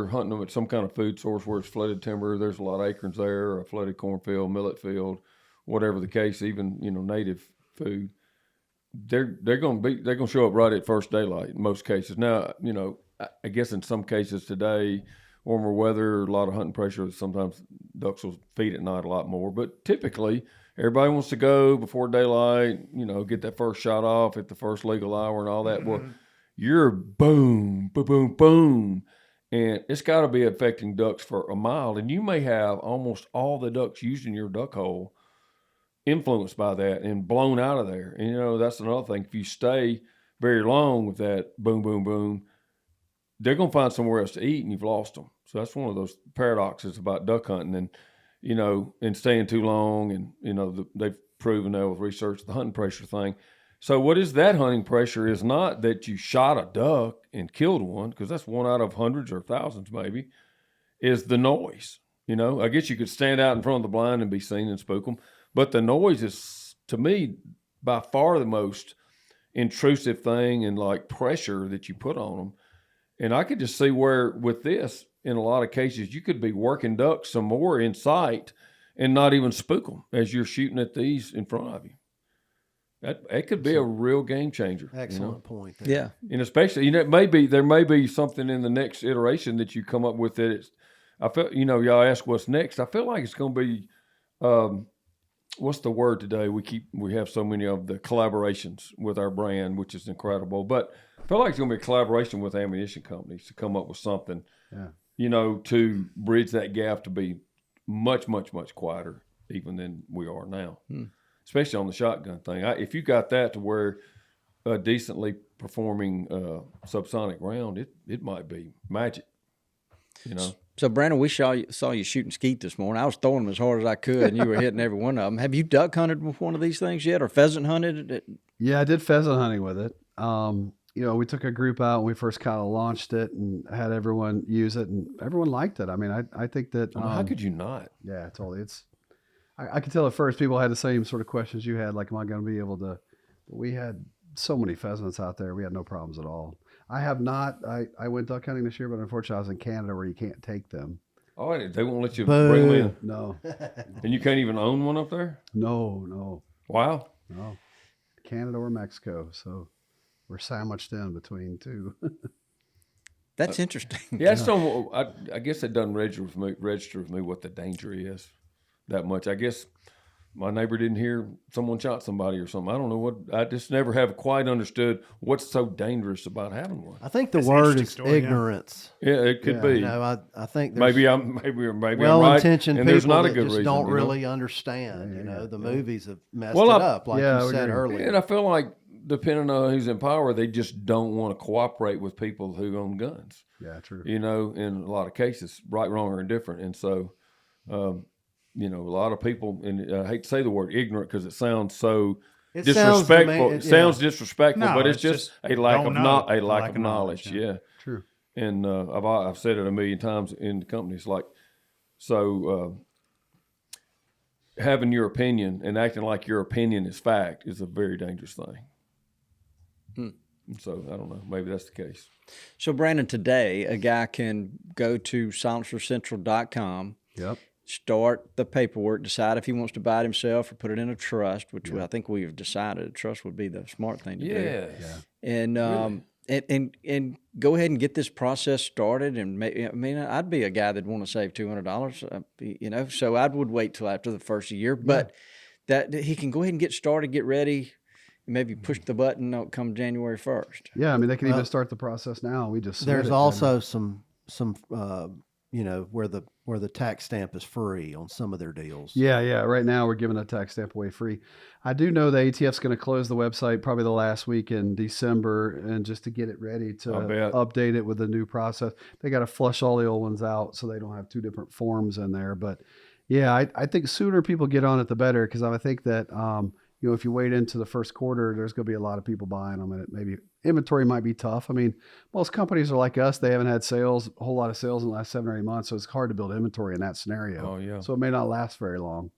Speaker 2: hunting them at some kind of food source where it's flooded timber. There's a lot of acorns there, a flooded cornfield, millet field, whatever the case, even native food. They're going to show up right at first daylight in most cases. Now, I guess in some cases today warmer weather, a lot of hunting pressure. Sometimes ducks will feed at night a lot more. But typically, everybody wants to go before daylight, get that first shot off at the first legal hour and all that. Well, you're boom, boom, boom, boom. And it's got to be affecting ducks for a mile. And you may have almost all the ducks using your duck hole influenced by that and blown out of there. And, that's another thing. If you stay very long with that boom, boom, boom, they're going to find somewhere else to eat and you've lost them. So that's one of those paradoxes about duck hunting and staying too long. And, they've proven now with research, the hunting pressure thing. So what is that hunting pressure is not that you shot a duck and killed one, because that's one out of hundreds or thousands maybe, is the noise. I guess you could stand out in front of the blind and be seen and spook them. But the noise is, to me, by far the most intrusive thing and like pressure that you put on them. And I could just see where with this, in a lot of cases, you could be working ducks some more in sight and not even spook them as you're shooting at these in front of you. That could be a real game changer.
Speaker 5: Excellent point there.
Speaker 3: Yeah.
Speaker 2: And especially, there may be something in the next iteration that you come up with that it's, I feel, y'all ask what's next. I feel like it's going to be, what's the word today? We have so many of the collaborations with our brand, which is incredible. But I feel like it's going to be a collaboration with ammunition companies to come up with something, to bridge that gap to be much, much, much quieter even than we are now. Especially on the shotgun thing. If you got that to where a decently performing subsonic round, it might be magic,
Speaker 3: So, Brandon, we saw you shooting skeet this morning. I was throwing them as hard as I could, and you were hitting every one of them. Have you duck hunted with one of these things yet, or pheasant hunted it?
Speaker 6: Yeah, I did pheasant hunting with it. We took a group out and we first kind of launched it and had everyone use it, and everyone liked it. I mean, I think that.
Speaker 2: How could you not?
Speaker 6: Yeah, totally. I could tell at first people had the same sort of questions you had, like, am I going to be able to? We had so many pheasants out there. We had no problems at all. I have not. I went duck hunting this year, but unfortunately I was in Canada where you can't take them.
Speaker 2: Oh, they won't let you bring them in?
Speaker 6: No.
Speaker 2: And you can't even own one up there?
Speaker 6: No.
Speaker 2: Wow.
Speaker 6: No. Canada or Mexico. So we're sandwiched in between two.
Speaker 3: That's interesting.
Speaker 2: Yeah, I guess it doesn't register with me what the danger is that much. I guess my neighbor didn't hear someone shot somebody or something. I don't know what. I just never have quite understood what's so dangerous about having one.
Speaker 5: I think the
Speaker 4: That's an
Speaker 5: word
Speaker 4: interesting
Speaker 5: is
Speaker 4: story,
Speaker 5: ignorance.
Speaker 2: Yeah, it could be.
Speaker 5: I think there's
Speaker 2: Maybe I'm right,
Speaker 5: well-intentioned
Speaker 2: and
Speaker 5: people
Speaker 2: there's not a
Speaker 5: that
Speaker 2: good
Speaker 5: just
Speaker 2: reason,
Speaker 5: don't really understand. The movies have messed
Speaker 2: Well,
Speaker 5: it up, like
Speaker 6: yeah,
Speaker 5: you said
Speaker 6: agree.
Speaker 5: earlier.
Speaker 2: And I feel like depending on who's in power, they just don't want to cooperate with people who own guns.
Speaker 6: Yeah, true.
Speaker 2: In a lot of cases, right, wrong, or indifferent. And so, a lot of people, and I hate to say the word ignorant because it sounds so disrespectful. It sounds disrespectful,
Speaker 4: No,
Speaker 2: but it's
Speaker 4: it's
Speaker 2: just
Speaker 4: just
Speaker 2: a lack
Speaker 4: don't
Speaker 2: of
Speaker 4: know.
Speaker 2: a lack of knowledge. Yeah.
Speaker 6: True.
Speaker 2: And I've said it a million times in companies, like, so having your opinion and acting like your opinion is fact is a very dangerous thing. So I don't know. Maybe that's the case.
Speaker 3: So, Brandon, today a guy can go to silencercentral.com,
Speaker 6: Yep.
Speaker 3: start the paperwork, decide if he wants to buy it himself or put it in a trust, which I think we've decided a trust would be the smart thing to do.
Speaker 2: Yeah.
Speaker 3: And and go ahead and get this process started. And I'd be a guy that'd want to save $200, so I would wait till after the first year. But that he can go ahead and get started, get ready, and maybe push the button come January 1st.
Speaker 6: Yeah, I mean, they can even start the process now. We just
Speaker 5: There's
Speaker 6: submit it
Speaker 5: also some where the tax stamp is free on some of their deals.
Speaker 6: Yeah. Right now we're giving a tax stamp away free. I do know the ATF's going to close the website probably the last week in December, and just to get it ready to update it with the new process, they got to flush all the old ones out so they don't have two different forms in there. But yeah, I think sooner people get on it, the better, because I think that if you wait into the first quarter, there's going to be a lot of people buying them, and maybe inventory might be tough. I mean, most companies are like us; they haven't had a whole lot of sales in the last 7 or 8 months, so it's hard to build inventory in that scenario.
Speaker 2: Oh yeah.
Speaker 6: So it may not last very long.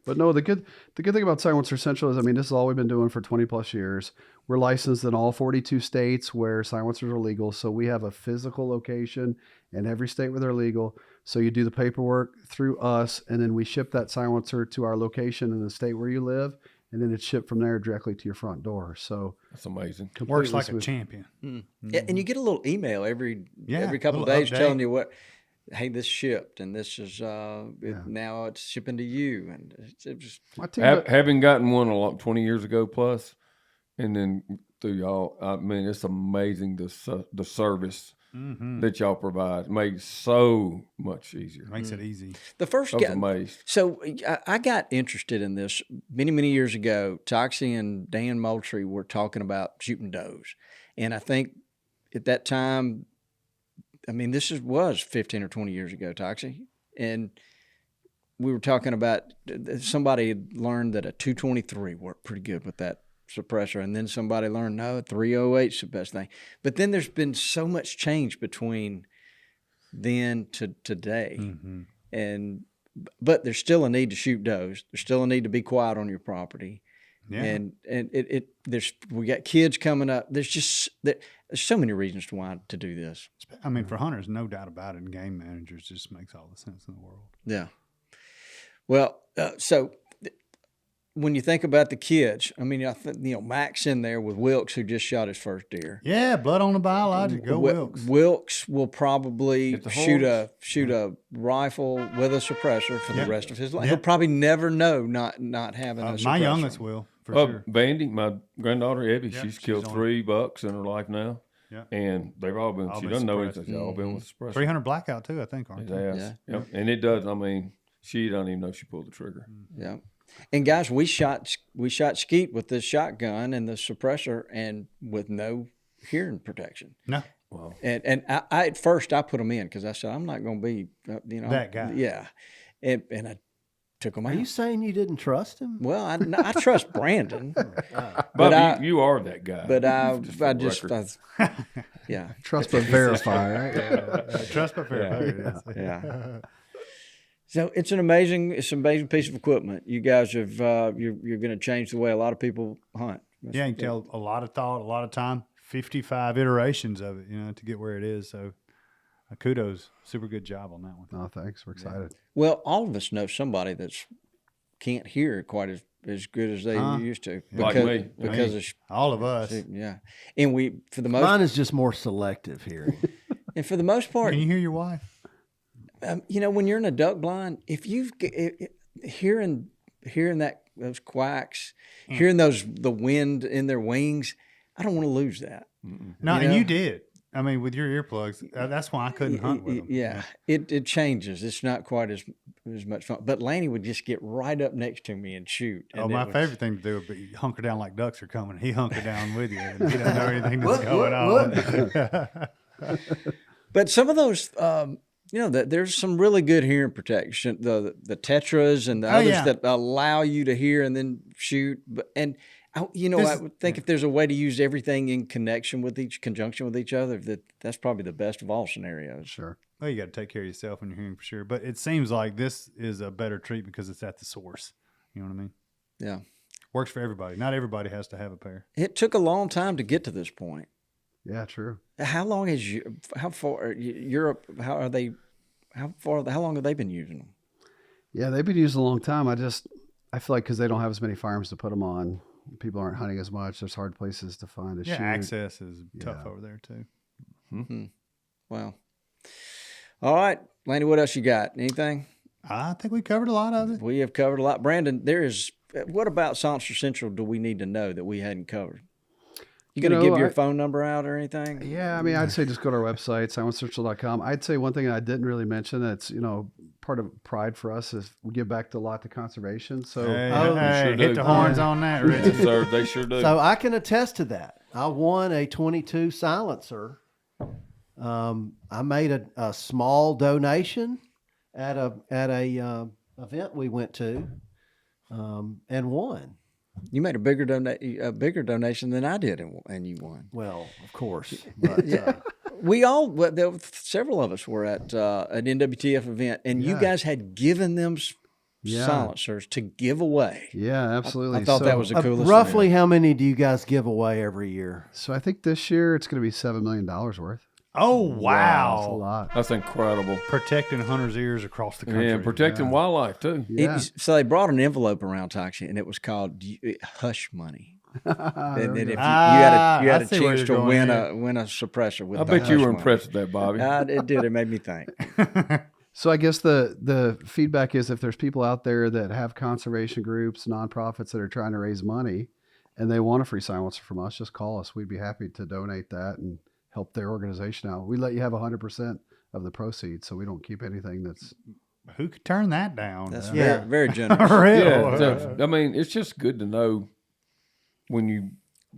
Speaker 6: But no, the good thing about Silencer Central is, I mean, this is all we've been doing for 20 plus years. We're licensed in all 42 states where silencers are legal. So we have a physical location in every state where they're legal. So you do the paperwork through us, and then we ship that silencer to our location in the state where you live, and then it's shipped from there directly to your front door. So
Speaker 2: That's amazing.
Speaker 4: Works
Speaker 6: completely
Speaker 4: like a
Speaker 6: smooth.
Speaker 4: champion.
Speaker 3: And you get a little email every couple of
Speaker 4: little
Speaker 3: days
Speaker 4: update.
Speaker 3: telling you what, hey, this shipped, and this is now it's shipping to you, and it just
Speaker 6: My team,
Speaker 2: Having gotten one 20 years ago plus, and then through y'all, I mean, it's amazing the service that y'all provide. Makes so much easier.
Speaker 4: Makes it easy.
Speaker 3: the first
Speaker 2: I was
Speaker 3: guy.
Speaker 2: amazed.
Speaker 3: So I got interested in this many years ago. Toxie and Dan Moultrie were talking about shooting does, and I think at that time, I mean, this was 15 or 20 years ago, Toxie, and we were talking about somebody had learned that a 223 worked pretty good with that suppressor, and then somebody learned no, 308 is the best thing. But then there's been so much change between then to today, but there's still a need to shoot does. There's still a need to be quiet on your property.
Speaker 4: Yeah.
Speaker 3: And we got kids coming up. There's so many reasons why to do this.
Speaker 4: I mean, for hunters, no doubt about it, and game managers, just makes all the sense in the world.
Speaker 3: Yeah. Well, so when you think about the kids, I mean, Mac's in there with Wilkes, who just shot his first deer.
Speaker 4: Yeah, blood on the biologic. Go Wilkes.
Speaker 3: Wilkes will probably
Speaker 2: Hit the
Speaker 3: shoot a rifle with a suppressor for the rest of his life.
Speaker 4: Yep.
Speaker 3: He'll probably never know not having a suppressor.
Speaker 4: My youngest will, for sure.
Speaker 2: Vandy, my granddaughter Evie,
Speaker 4: Yeah,
Speaker 2: she's
Speaker 4: she's
Speaker 2: killed
Speaker 4: on-
Speaker 2: 3 bucks in her life now.
Speaker 4: Yeah.
Speaker 2: And they've all been,
Speaker 4: All
Speaker 2: she
Speaker 4: been
Speaker 2: doesn't know
Speaker 4: suppressed.
Speaker 2: anything. They've all been with suppressor.
Speaker 4: 300 blackout, too, I think, aren't
Speaker 2: His
Speaker 4: they?
Speaker 2: ass. Yep. And it does, I mean, she doesn't even know she pulled the trigger.
Speaker 3: Yeah. And guys, we shot skeet with this shotgun and the suppressor, and with no hearing protection.
Speaker 4: No.
Speaker 2: Wow.
Speaker 3: And I at first I put them in because I said I'm not going to be
Speaker 4: That guy.
Speaker 3: Yeah. And I took them
Speaker 5: Are
Speaker 3: out.
Speaker 5: you saying you didn't trust him?
Speaker 3: Well, I trust Brandon,
Speaker 2: Bob, you are that guy.
Speaker 3: but I
Speaker 2: record.
Speaker 3: yeah.
Speaker 6: Trust but verify, right?
Speaker 4: Trust but verify.
Speaker 3: Yeah. So it's an amazing piece of equipment. You guys have you're going to change the way a lot of people hunt.
Speaker 4: Yeah, you can tell a lot of thought, a lot of time, 55 iterations of it, to get where it is. So kudos. Super good job on that one.
Speaker 6: No, thanks. We're excited.
Speaker 3: Well, all of us know somebody that's can't hear quite as good as they used to.
Speaker 2: Like me.
Speaker 3: Because of
Speaker 4: All of us.
Speaker 3: yeah. And we for the most
Speaker 5: Mine is just more selective hearing.
Speaker 3: and for the most part,
Speaker 4: Can you hear your wife?
Speaker 3: when you're in a duck blind, if you've hearing those quacks, hearing the wind in their wings, I don't want to lose that.
Speaker 4: No,
Speaker 3: You
Speaker 4: and
Speaker 3: know?
Speaker 4: you did. I mean, with your earplugs, that's why I couldn't hunt with them.
Speaker 3: Yeah, it changes. It's not quite as much fun. But Lanny would just get right up next to me and shoot. And
Speaker 4: Oh, my favorite thing to do would be hunker down like ducks are coming. He hunker down with you. And he doesn't know anything that's going on.
Speaker 3: But some of those, there's some really good hearing protection. The tetras and the others
Speaker 4: yeah.
Speaker 3: that allow you to hear and then shoot. I would think if there's a way to use everything in conjunction with each other, that's probably the best of all scenarios.
Speaker 6: Sure.
Speaker 4: Well, you got to take care of yourself when you're hearing for sure. But it seems like this is a better treat because it's at the source. You know what I mean?
Speaker 3: Yeah.
Speaker 4: Works for everybody. Not everybody has to have a pair.
Speaker 3: It took a long time to get to this point.
Speaker 6: Yeah, true.
Speaker 3: How long how long have they been using them?
Speaker 6: Yeah, they've been used a long time. I feel like because they don't have as many farms to put them on, people aren't hunting as much. There's hard places to find a shoot.
Speaker 4: Access is tough over there too.
Speaker 3: Wow. All right, Lanny, what else you got? Anything?
Speaker 4: I think we covered a lot of it.
Speaker 3: We have covered a lot. Brandon, what about Sonsor Central do we need to know that we hadn't covered? You going to give your phone number out or anything?
Speaker 6: Yeah, I mean, I'd say just go to our website, silencecentral.com. I'd say one thing I didn't really mention that's, part of pride for us is we give back a lot to conservation. So
Speaker 4: Hey,
Speaker 2: sure
Speaker 4: hit
Speaker 2: do.
Speaker 4: the horns on that, Richard.
Speaker 2: Sir, they sure do.
Speaker 5: So I can attest to that. I won a 22 silencer. I made a small donation at a event we went to, and won.
Speaker 3: You made a bigger donation than I did, and you won.
Speaker 5: Well, of course. But,
Speaker 3: Several of us were at an NWTF event, and you guys had given them silencers to give away.
Speaker 6: Yeah, absolutely.
Speaker 3: I thought that was the coolest.
Speaker 5: roughly how many do you guys give away every year?
Speaker 6: So I think this year it's going to be $7 million worth.
Speaker 4: Oh,
Speaker 6: That's a
Speaker 4: wow.
Speaker 6: lot.
Speaker 2: That's incredible.
Speaker 4: Protecting hunters' ears across the country.
Speaker 2: Yeah, and protecting wildlife too.
Speaker 6: Yeah.
Speaker 3: So they brought an envelope around Taxi, and it was called hush money. And then if you had
Speaker 4: I
Speaker 3: a
Speaker 4: see where
Speaker 3: chance
Speaker 4: you're
Speaker 3: to
Speaker 4: going
Speaker 3: win a suppressor with
Speaker 2: I
Speaker 3: the
Speaker 2: bet you
Speaker 3: hush
Speaker 2: were
Speaker 3: money.
Speaker 2: impressed with that, Bobby.
Speaker 3: It did. It made me think.
Speaker 6: So I guess the feedback is if there's people out there that have conservation groups, nonprofits that are trying to raise money and they want a free silencer from us, just call us. We'd be happy to donate that and help their organization out. We let you have 100% of the proceeds, so we don't keep anything that's...
Speaker 4: Who could turn that down?
Speaker 3: That's
Speaker 5: Yeah.
Speaker 3: very generous.
Speaker 4: Real.
Speaker 2: Yeah, so, I mean, it's just good to know when you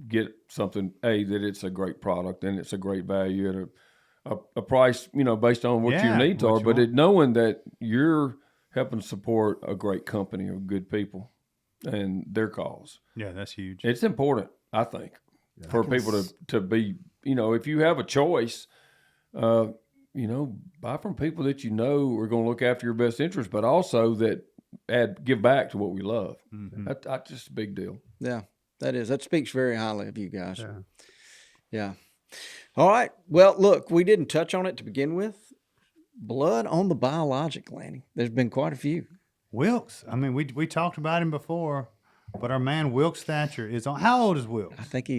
Speaker 2: get something, that it's a great product and it's a great value at a price, based on what your needs
Speaker 4: what
Speaker 2: are.
Speaker 4: you
Speaker 2: But
Speaker 4: want.
Speaker 2: knowing that you're helping support a great company of good people and their cause,
Speaker 4: Yeah, that's huge.
Speaker 2: it's important, I think, for people to be, if you have a choice, buy from people that are going to look after your best interest, but also that give back to what we love. That's just a big deal.
Speaker 3: Yeah, that speaks very highly of you guys.
Speaker 6: Yeah.
Speaker 3: Yeah. All right. Well, look, we didn't touch on it to begin with. Blood on the biologic, Lanny. There's been quite a few.
Speaker 4: Wilkes. I mean, we talked about him before, but our man Wilkes Thatcher is on. How old is Wilkes?
Speaker 3: I think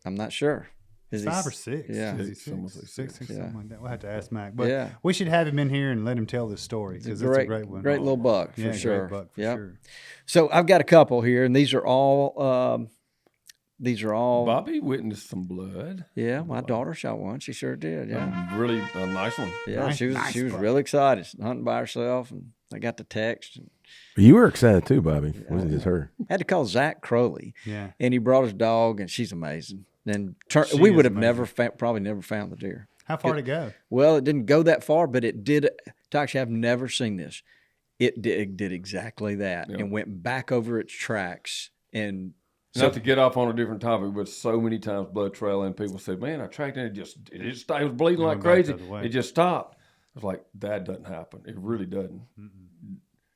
Speaker 3: I'm not sure. Is he
Speaker 4: 5 or 6?
Speaker 3: Yeah.
Speaker 4: Is he
Speaker 2: Six,
Speaker 4: 6?
Speaker 2: almost like
Speaker 4: 6,
Speaker 3: Yeah.
Speaker 4: something like that. We'll have to ask Mac. But
Speaker 3: Yeah.
Speaker 4: we should have him in here and let him tell this story because it's a great one.
Speaker 3: Great little buck for
Speaker 4: Yeah,
Speaker 3: sure.
Speaker 4: great buck for
Speaker 3: Yep.
Speaker 4: sure.
Speaker 3: So I've got a couple here, and these are all.
Speaker 2: Bobby witnessed some blood.
Speaker 3: Yeah, my daughter shot one. She sure did. Yeah.
Speaker 2: Really a nice one.
Speaker 3: Yeah,
Speaker 4: Nice-
Speaker 3: she was
Speaker 4: nice buck.
Speaker 3: really excited, hunting by herself, and I got the text. And
Speaker 7: You were excited too, Bobby. It wasn't just her.
Speaker 3: had to call Zach Crowley,
Speaker 4: Yeah.
Speaker 3: and he brought his dog, and she's amazing. And
Speaker 4: She
Speaker 3: we
Speaker 4: is
Speaker 3: would have
Speaker 4: amazing.
Speaker 3: probably never found the deer.
Speaker 4: How far to go?
Speaker 3: Well, it didn't go that far, but it did. Actually, I've never seen this. It did exactly that, and went back over its tracks. And
Speaker 2: Not to get off on a different topic, but so many times blood trail and people say, "Man, I tracked it. It was bleeding like
Speaker 4: Going back
Speaker 2: crazy.
Speaker 4: the other way.
Speaker 2: It just stopped." I was like, "That doesn't happen. It really doesn't.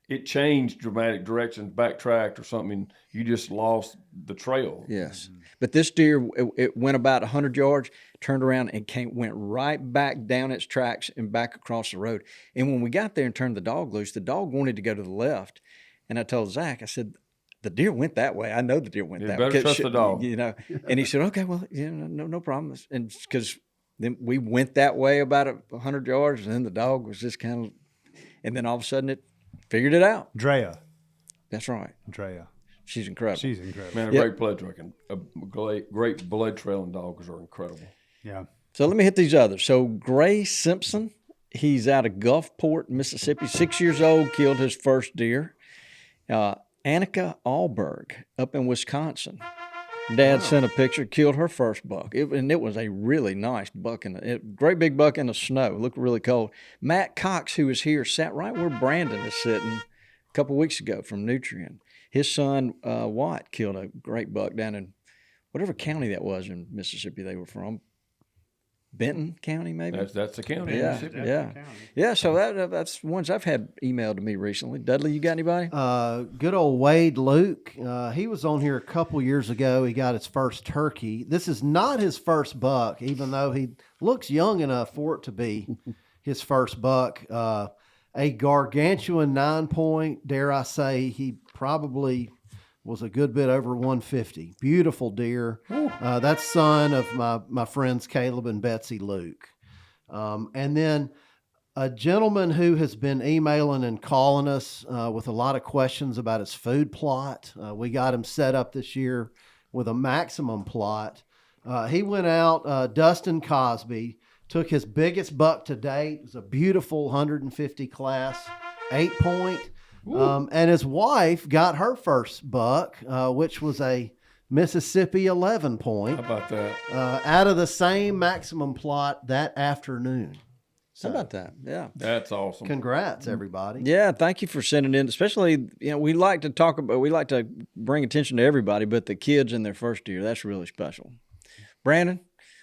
Speaker 2: It changed dramatic directions, backtracked or something. You just lost the trail."
Speaker 3: yes, but this deer, it went about 100 yards, turned around, and went right back down its tracks and back across the road. And when we got there and turned the dog loose, the dog wanted to go to the left, and I told Zach, I said, the deer went that way. I know the deer went
Speaker 2: You
Speaker 3: that
Speaker 2: better
Speaker 3: way.
Speaker 2: trust the dog.
Speaker 3: And he said, okay, well, no problem. And because then we went that way about 100 yards, and then the dog was just kind of, and then all of a sudden it figured it out.
Speaker 4: Drea.
Speaker 3: That's right.
Speaker 4: Drea.
Speaker 3: She's incredible.
Speaker 4: She's incredible.
Speaker 2: Man, a great blood tracking, great blood trailing dogs are incredible.
Speaker 4: Yeah.
Speaker 3: So let me hit these others. So Gray Simpson, he's out of Gulfport, Mississippi, 6 years old, killed his first deer. Annika Allberg up in Wisconsin. Dad sent a picture, killed her first buck. And it was a really nice buck, great big buck in the snow. Looked really cold. Matt Cox, who was here, sat right where Brandon is sitting a couple weeks ago from Nutrien. His son, Watt, killed a great buck down in whatever county that was in Mississippi they were from. Benton County, maybe?
Speaker 2: That's the county.
Speaker 3: Yeah,
Speaker 2: Mississippi.
Speaker 3: yeah. Yeah, so that's ones I've had emailed to me recently. Dudley, you got anybody?
Speaker 5: Good old Wade Luke. He was on here a couple years ago. He got his first turkey. This is not his first buck, even though he looks young enough for it to be his first buck. A gargantuan 9-point, dare I say, he probably was a good bit over 150. Beautiful deer. That's son of my friends Caleb and Betsy Luke. And then a gentleman who has been emailing and calling us with a lot of questions about his food plot. We got him set up this year with a maximum plot. He went out, Dustin Cosby, took his biggest buck to date. It was a beautiful 150 class, 8-point. And his wife got her first buck, which was a Mississippi 11-point.
Speaker 2: How about that?
Speaker 5: Out of the same maximum plot that afternoon.
Speaker 3: How about that? Yeah.
Speaker 2: That's awesome.
Speaker 5: Congrats, everybody.
Speaker 3: Yeah, thank you for sending in. Especially, we like to bring attention to everybody, but the kids in their first deer, that's really special. Brandon,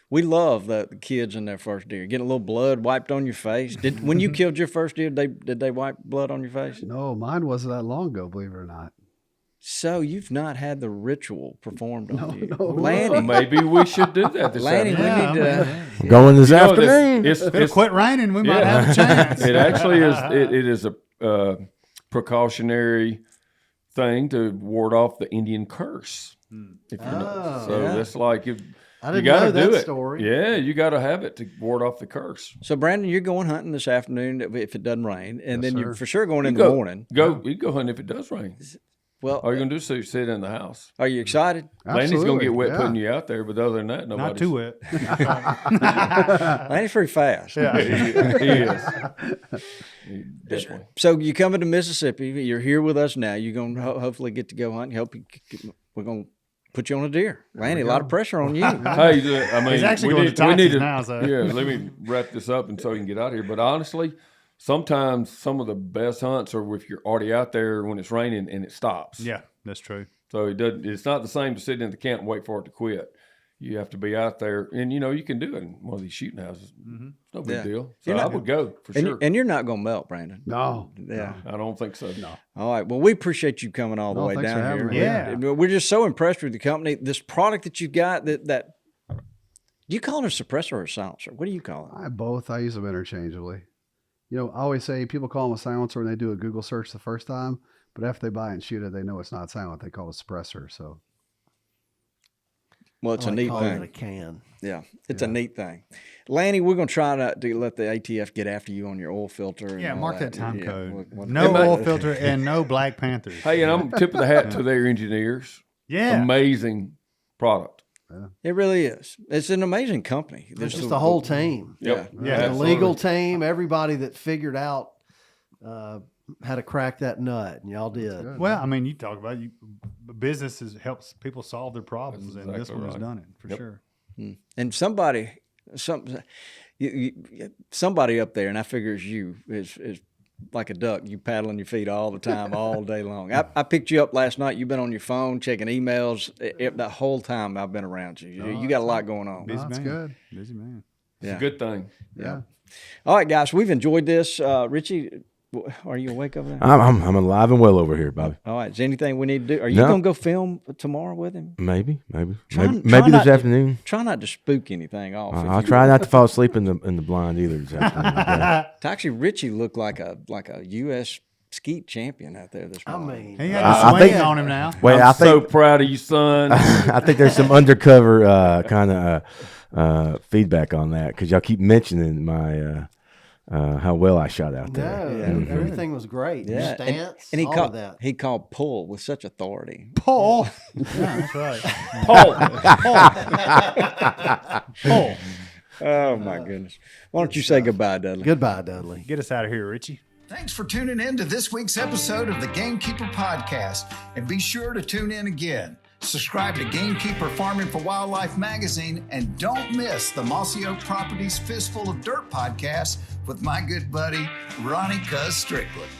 Speaker 3: we love the kids in their first deer. Getting a little blood wiped on your face. When you killed your first deer, did they wipe blood on your face?
Speaker 6: No, mine wasn't that long ago, believe it or not.
Speaker 3: So you've not had the ritual performed on you, Lanny?
Speaker 2: Well, maybe we should do that this
Speaker 3: Lanny,
Speaker 2: afternoon.
Speaker 3: we need to.
Speaker 7: Going this
Speaker 2: You know,
Speaker 7: afternoon.
Speaker 2: It's,
Speaker 4: If it quit raining, we might have a chance.
Speaker 2: It actually is. It is a precautionary thing to ward off the Indian curse. If you know. So
Speaker 3: yeah.
Speaker 2: that's like if
Speaker 5: I
Speaker 2: you
Speaker 5: didn't
Speaker 2: got
Speaker 5: know
Speaker 2: to do
Speaker 5: that
Speaker 2: it.
Speaker 5: story.
Speaker 2: Yeah, you got to have it to ward off the curse.
Speaker 3: So Brandon, you're going hunting this afternoon if it doesn't rain, and then you're
Speaker 6: sir.
Speaker 3: for sure going in
Speaker 2: Go-
Speaker 3: the morning.
Speaker 2: You go hunting if it does rain.
Speaker 3: Well,
Speaker 2: All you're gonna do is sit in the house.
Speaker 3: are you excited?
Speaker 2: Lanny's gonna
Speaker 6: Absolutely,
Speaker 2: get wet
Speaker 6: yeah.
Speaker 2: putting you out there, but other than that, nobody's
Speaker 4: Not too wet.
Speaker 3: Lanny's pretty fast.
Speaker 2: he is. He definitely.
Speaker 3: So you coming to Mississippi? You're here with us now. You're gonna hopefully get to go hunt. We're gonna put you on a deer, Lanny. A lot of pressure on you.
Speaker 2: Hey, I mean,
Speaker 4: He's actually
Speaker 2: we
Speaker 4: going
Speaker 2: need
Speaker 4: to Texas now, so.
Speaker 2: Yeah, let me wrap this up and so you can get out of here. But honestly, sometimes some of the best hunts are if you're already out there when it's raining and it stops.
Speaker 4: Yeah, that's true.
Speaker 2: So it's not the same to sit in the camp and wait for it to quit. You have to be out there, and you can do it in one of these shooting houses. It's no big
Speaker 3: Yeah.
Speaker 2: deal. So
Speaker 3: You're
Speaker 2: I
Speaker 3: not-
Speaker 2: would go for
Speaker 3: And,
Speaker 2: sure.
Speaker 3: and you're not gonna melt, Brandon.
Speaker 6: No.
Speaker 3: Yeah.
Speaker 2: I don't think so. No.
Speaker 3: All right. Well, we appreciate you coming all the
Speaker 6: No,
Speaker 3: way
Speaker 6: thanks for
Speaker 3: down
Speaker 6: having
Speaker 3: here.
Speaker 6: me.
Speaker 4: Yeah.
Speaker 3: We're just so impressed with the company. This product that you've got. That do you call it a suppressor or a silencer? What do you call it?
Speaker 6: I both. I use them interchangeably. I always say people call them a silencer when they do a Google search the first time, but after they buy it and shoot it, they know it's not silent. They call it a suppressor. So
Speaker 3: Well, it's
Speaker 5: I
Speaker 3: a
Speaker 5: like
Speaker 3: neat
Speaker 5: calling it a
Speaker 3: thing.
Speaker 5: can.
Speaker 3: Yeah, it's a neat thing. Lanny, we're gonna try not to let the ATF get after you on your oil filter. And
Speaker 4: Yeah,
Speaker 3: all
Speaker 4: mark that time
Speaker 3: Yeah,
Speaker 4: code.
Speaker 3: we'll-
Speaker 4: No
Speaker 2: Hey,
Speaker 4: oil
Speaker 2: man.
Speaker 4: filter and no Black Panthers.
Speaker 2: Hey, and I'm tip of the hat to their engineers.
Speaker 4: Yeah.
Speaker 2: Amazing product.
Speaker 3: It really is. It's an amazing company.
Speaker 5: There's just the whole team.
Speaker 2: Yep.
Speaker 4: Yeah,
Speaker 5: The
Speaker 4: absolutely.
Speaker 5: legal team, everybody that figured out how to crack that nut, and y'all did.
Speaker 4: Well, I mean, you talk about businesses helps people solve their problems,
Speaker 2: That's
Speaker 4: and this
Speaker 2: exactly
Speaker 4: one has
Speaker 2: right.
Speaker 4: done it for sure.
Speaker 3: And somebody up there, and I figure it's you, is like a duck. You paddling your feet all the time, all day long. I picked you up last night. You've been on your phone checking emails the whole time I've been around you. You got a lot going on.
Speaker 4: Busy
Speaker 6: that's
Speaker 4: man.
Speaker 6: good.
Speaker 4: Busy man.
Speaker 3: Yeah.
Speaker 2: Good thing.
Speaker 6: Yeah.
Speaker 3: All right, guys, we've enjoyed this. Richie, are you awake over there?
Speaker 7: I'm alive and well over here, Bobby.
Speaker 3: All right. Is there anything we need to do? Are you
Speaker 7: No.
Speaker 3: going to go film tomorrow with him?
Speaker 7: Maybe
Speaker 3: Try
Speaker 7: maybe
Speaker 3: not
Speaker 7: this
Speaker 3: to-
Speaker 7: afternoon.
Speaker 3: Try not to spook anything off. if
Speaker 7: I'll
Speaker 3: you-
Speaker 7: try not to fall asleep in the blind either this afternoon. Okay?
Speaker 3: Actually, Richie looked like a U.S. skeet champion out there this
Speaker 5: I
Speaker 3: morning.
Speaker 5: mean,
Speaker 4: He had
Speaker 7: I
Speaker 4: a
Speaker 7: think-
Speaker 4: swing on him now.
Speaker 7: Wait,
Speaker 2: I'm
Speaker 7: I think
Speaker 2: so proud of you, son.
Speaker 7: I think there's some undercover kind of feedback on that because y'all keep mentioning my how well I shot out
Speaker 5: no,
Speaker 7: there.
Speaker 5: everything was great. Your
Speaker 3: Yeah,
Speaker 5: stance,
Speaker 3: and he
Speaker 5: all
Speaker 3: called
Speaker 5: of that.
Speaker 3: he called pull with such authority.
Speaker 4: Paul. Yeah, that's right.
Speaker 2: Paul.
Speaker 3: Oh my goodness! Why don't you say goodbye, Dudley?
Speaker 5: Goodbye, Dudley.
Speaker 4: Get us out of here, Richie.
Speaker 1: Thanks for tuning in to this week's episode of the Gamekeeper Podcast, and be sure to tune in again. Subscribe to Gamekeeper Farming for Wildlife magazine, and don't miss the Mossy Oak Properties Fistful of Dirt podcast with my good buddy, Ronnie Cuz Strickland.